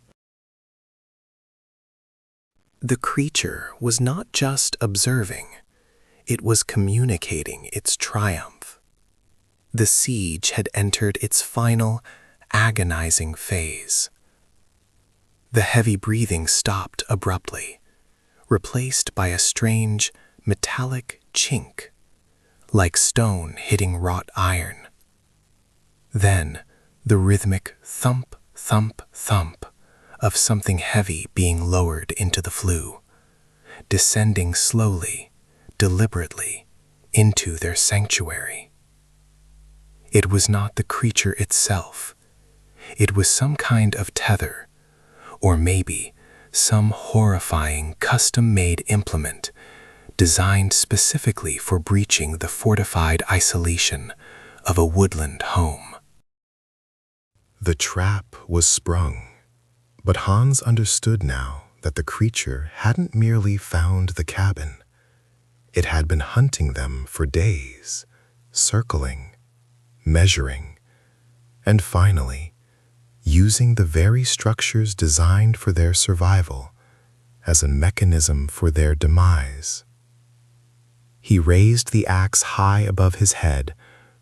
The creature was not just observing, it was communicating its triumph. The siege had entered its final, agonizing phase. The heavy breathing stopped abruptly, replaced by a strange, metallic chink, like stone hitting wrought iron. Then, the rhythmic thump, thump, thump of something heavy being lowered into the flue, descending slowly, deliberately, into their sanctuary. It was not the creature itself. It was some kind of tether, or maybe some horrifying custom-made implement designed specifically for breaching the fortified isolation of a woodland home. The trap was sprung, but Hans understood now that the creature hadn't merely found the cabin. It had been hunting them for days, circling, measuring, and finally, using the very structures designed for their survival as a mechanism for their demise. He raised the axe high above his head,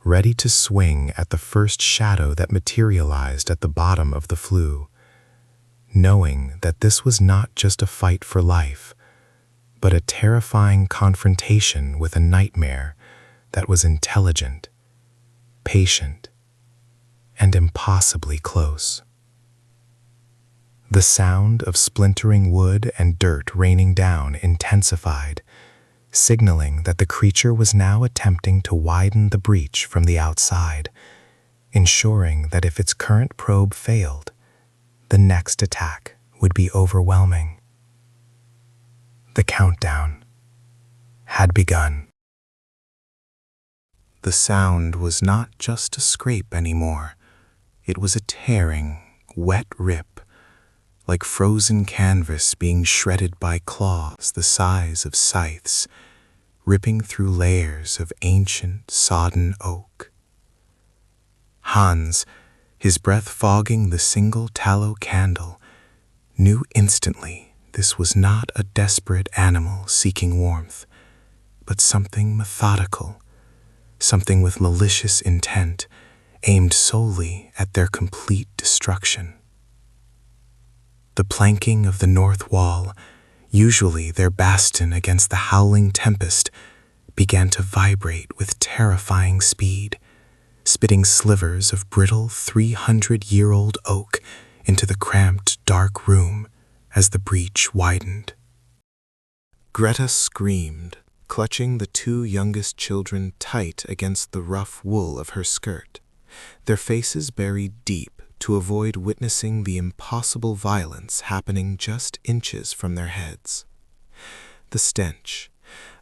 ready to swing at the first shadow that materialized at the bottom of the flue, knowing that this was not just a fight for life, but a terrifying confrontation with a nightmare that was intelligent, patient, and impossibly close. The sound of splintering wood and dirt raining down intensified, signaling that the creature was now attempting to widen the breach from the outside, ensuring that if its current probe failed, the next attack would be overwhelming. The countdown had begun. The sound was not just a scrape anymore. It was a tearing, wet rip, like frozen canvas being shredded by claws the size of scythes, ripping through layers of ancient, sodden oak. Hans, his breath fogging the single tallow candle, knew instantly this was not a desperate animal seeking warmth, but something methodical, something with malicious intent, aimed solely at their complete destruction. The planking of the north wall, usually their bastion against the howling tempest, began to vibrate with terrifying speed, spitting slivers of brittle 300-year-old oak into the cramped, dark room as the breach widened. Greta screamed, clutching the two youngest children tight against the rough wool of her skirt, their faces buried deep to avoid witnessing the impossible violence happening just inches from their heads. The stench,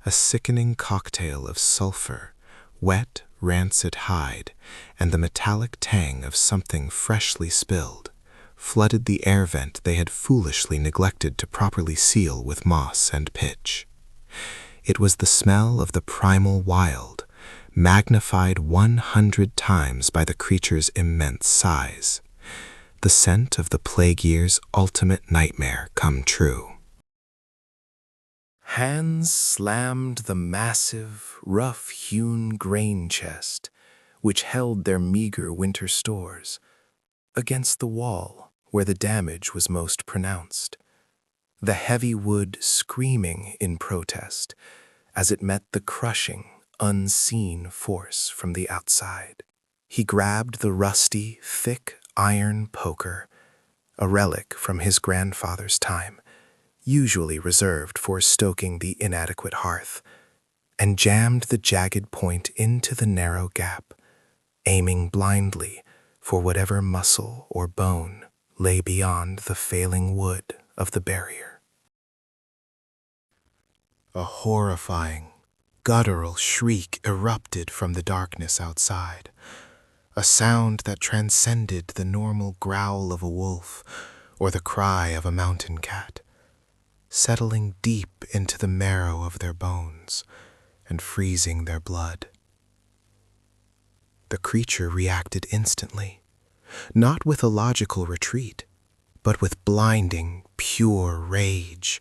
a sickening cocktail of sulfur, wet, rancid hide, and the metallic tang of something freshly spilled, flooded the air vent they had foolishly neglected to properly seal with moss and pitch. It was the smell of the primal wild, magnified 100 times by the creature's immense size, the scent of the plague year's ultimate nightmare come true. Hans slammed the massive, rough-hewn grain chest, which held their meager winter stores, against the wall where the damage was most pronounced, the heavy wood screaming in protest as it met the crushing, unseen force from the outside. He grabbed the rusty, thick iron poker, a relic from his grandfather's time, usually reserved for stoking the inadequate hearth, and jammed the jagged point into the narrow gap, aiming blindly for whatever muscle or bone lay beyond the failing wood of the barrier. A horrifying, guttural shriek erupted from the darkness outside, a sound that transcended the normal growl of a wolf or the cry of a mountain cat, settling deep into the marrow of their bones and freezing their blood. The creature reacted instantly, not with a logical retreat, but with blinding, pure rage.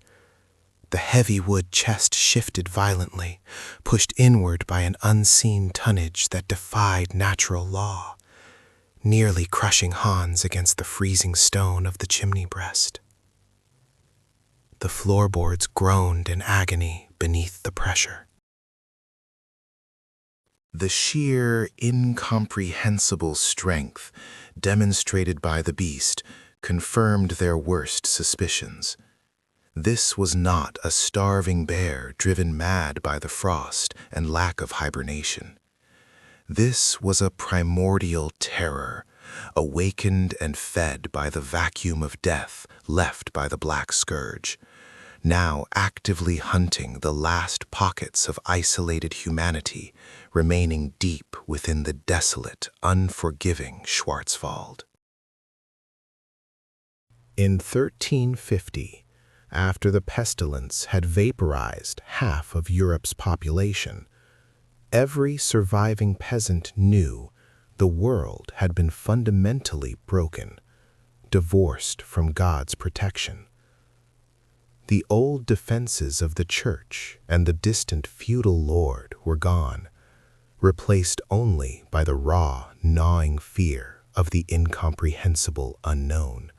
The heavy wood chest shifted violently, pushed inward by an unseen tonnage that defied natural law, nearly crushing Hans against the freezing stone of the chimney breast. The floorboards groaned in agony beneath the pressure. The sheer, incomprehensible strength demonstrated by the beast confirmed their worst suspicions. This was not a starving bear driven mad by the frost and lack of hibernation. This was a primordial terror, awakened and fed by the vacuum of death left by the black scourge, now actively hunting the last pockets of isolated humanity remaining deep within the desolate, unforgiving Schwarzwald. In 1350, after the pestilence had vaporized half of Europe's population, every surviving peasant knew the world had been fundamentally broken, divorced from God's protection. The old defenses of the church and the distant feudal lord were gone, replaced only by the raw, gnawing fear of the incomprehensible unknown.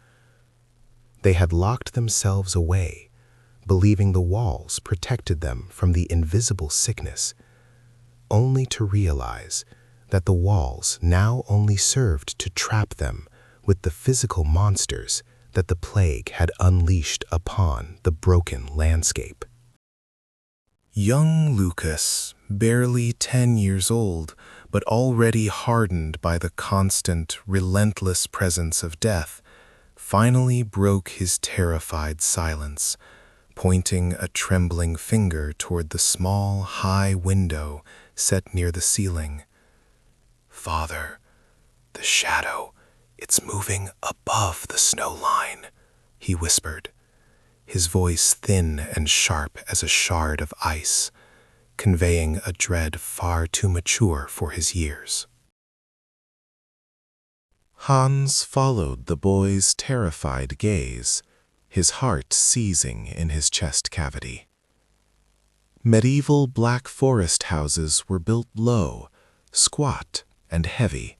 They had locked themselves away, believing the walls protected them from the invisible sickness, only to realize that the walls now only served to trap them with the physical monsters that the plague had unleashed upon the broken landscape. Young Lucas, barely 10 years old, but already hardened by the constant, relentless presence of death, finally broke his terrified silence, pointing a trembling finger toward the small, high window set near the ceiling. "Father, the shadow, it's moving above the snow line," he whispered, his voice thin and sharp as a shard of ice, conveying a dread far too mature for his years. Hans followed the boy's terrified gaze, his heart seizing in his chest cavity. Medieval Black Forest houses were built low, squat, and heavy,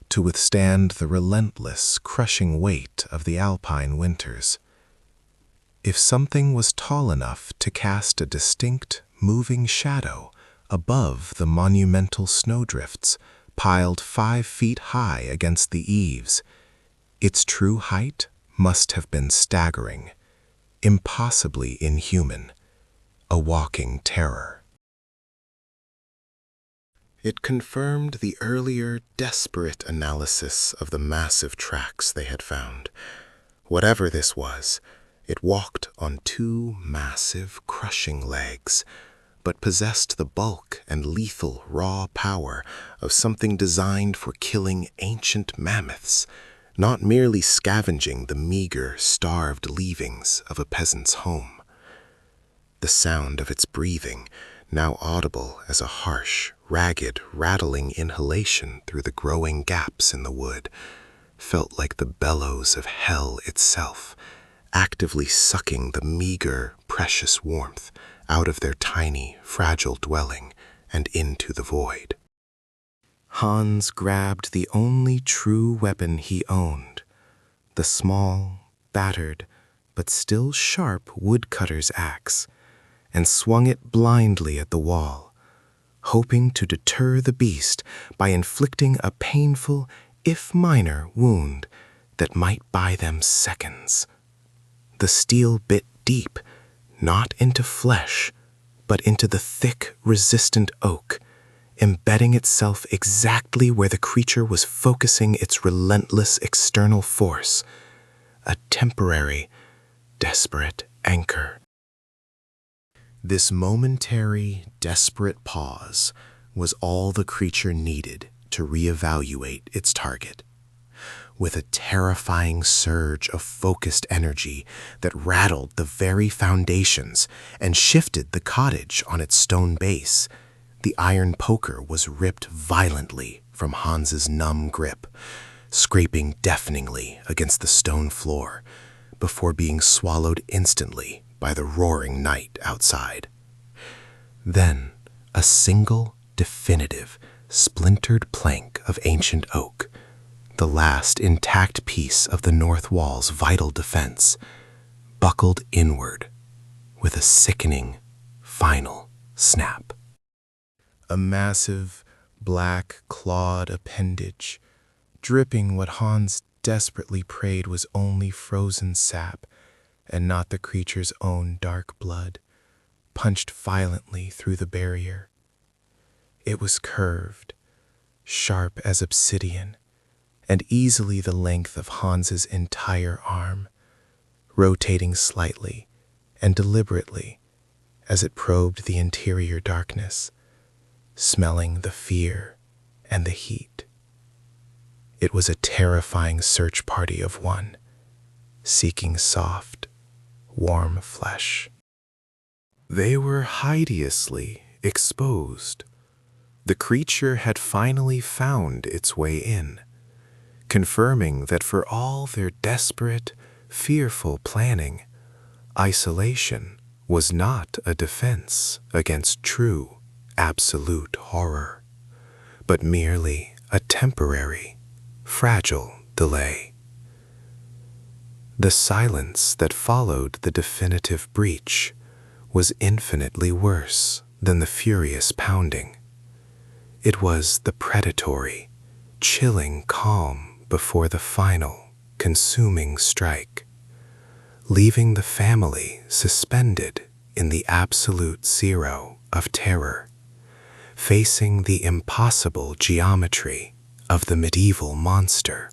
to withstand the relentless, crushing weight of the alpine winters. If something was tall enough to cast a distinct, moving shadow above the monumental snowdrifts piled 5 feet high against the eaves, its true height must have been staggering, impossibly inhuman, a walking terror. It confirmed the earlier, desperate analysis of the massive tracks they had found. Whatever this was, it walked on 2 massive, crushing legs, but possessed the bulk and lethal raw power of something designed for killing ancient mammoths, not merely scavenging the meager, starved leavings of a peasant's home. The sound of its breathing, now audible as a harsh, ragged, rattling inhalation through the growing gaps in the wood, felt like the bellows of hell itself, actively sucking the meager, precious warmth out of their tiny, fragile dwelling and into the void. Hans grabbed the only true weapon he owned, the small, battered, but still sharp woodcutter's axe, and swung it blindly at the wall, hoping to deter the beast by inflicting a painful, if minor, wound that might buy them seconds. The steel bit deep, not into flesh, but into the thick, resistant oak, embedding itself exactly where the creature was focusing its relentless external force, a temporary, desperate anchor. This momentary, desperate pause was all the creature needed to reevaluate its target. With a terrifying surge of focused energy that rattled the very foundations and shifted the cottage on its stone base, the iron poker was ripped violently from Hans's numb grip, scraping deafeningly against the stone floor before being swallowed instantly by the roaring night outside. Then, a single, definitive, splintered plank of ancient oak, the last intact piece of the north wall's vital defense, buckled inward with a sickening, final snap. A massive, black, clawed appendage, dripping what Hans desperately prayed was only frozen sap and not the creature's own dark blood, punched violently through the barrier. It was curved, sharp as obsidian, and easily the length of Hans's entire arm, rotating slightly and deliberately as it probed the interior darkness, smelling the fear and the heat. It was a terrifying search party of one, seeking soft, warm flesh. They were hideously exposed. The creature had finally found its way in, confirming that for all their desperate, fearful planning, isolation was not a defense against true, absolute horror, but merely a temporary, fragile delay. The silence that followed the definitive breach was infinitely worse than the furious pounding. It was the predatory, chilling calm before the final, consuming strike, leaving the family suspended in the absolute zero of terror, facing the impossible geometry of the medieval monster.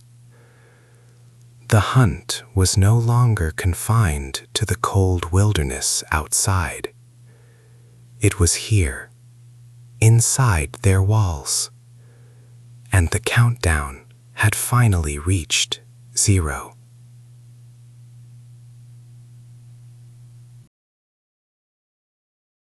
The hunt was no longer confined to the cold wilderness outside. It was here, inside their walls, and the countdown had finally reached 0.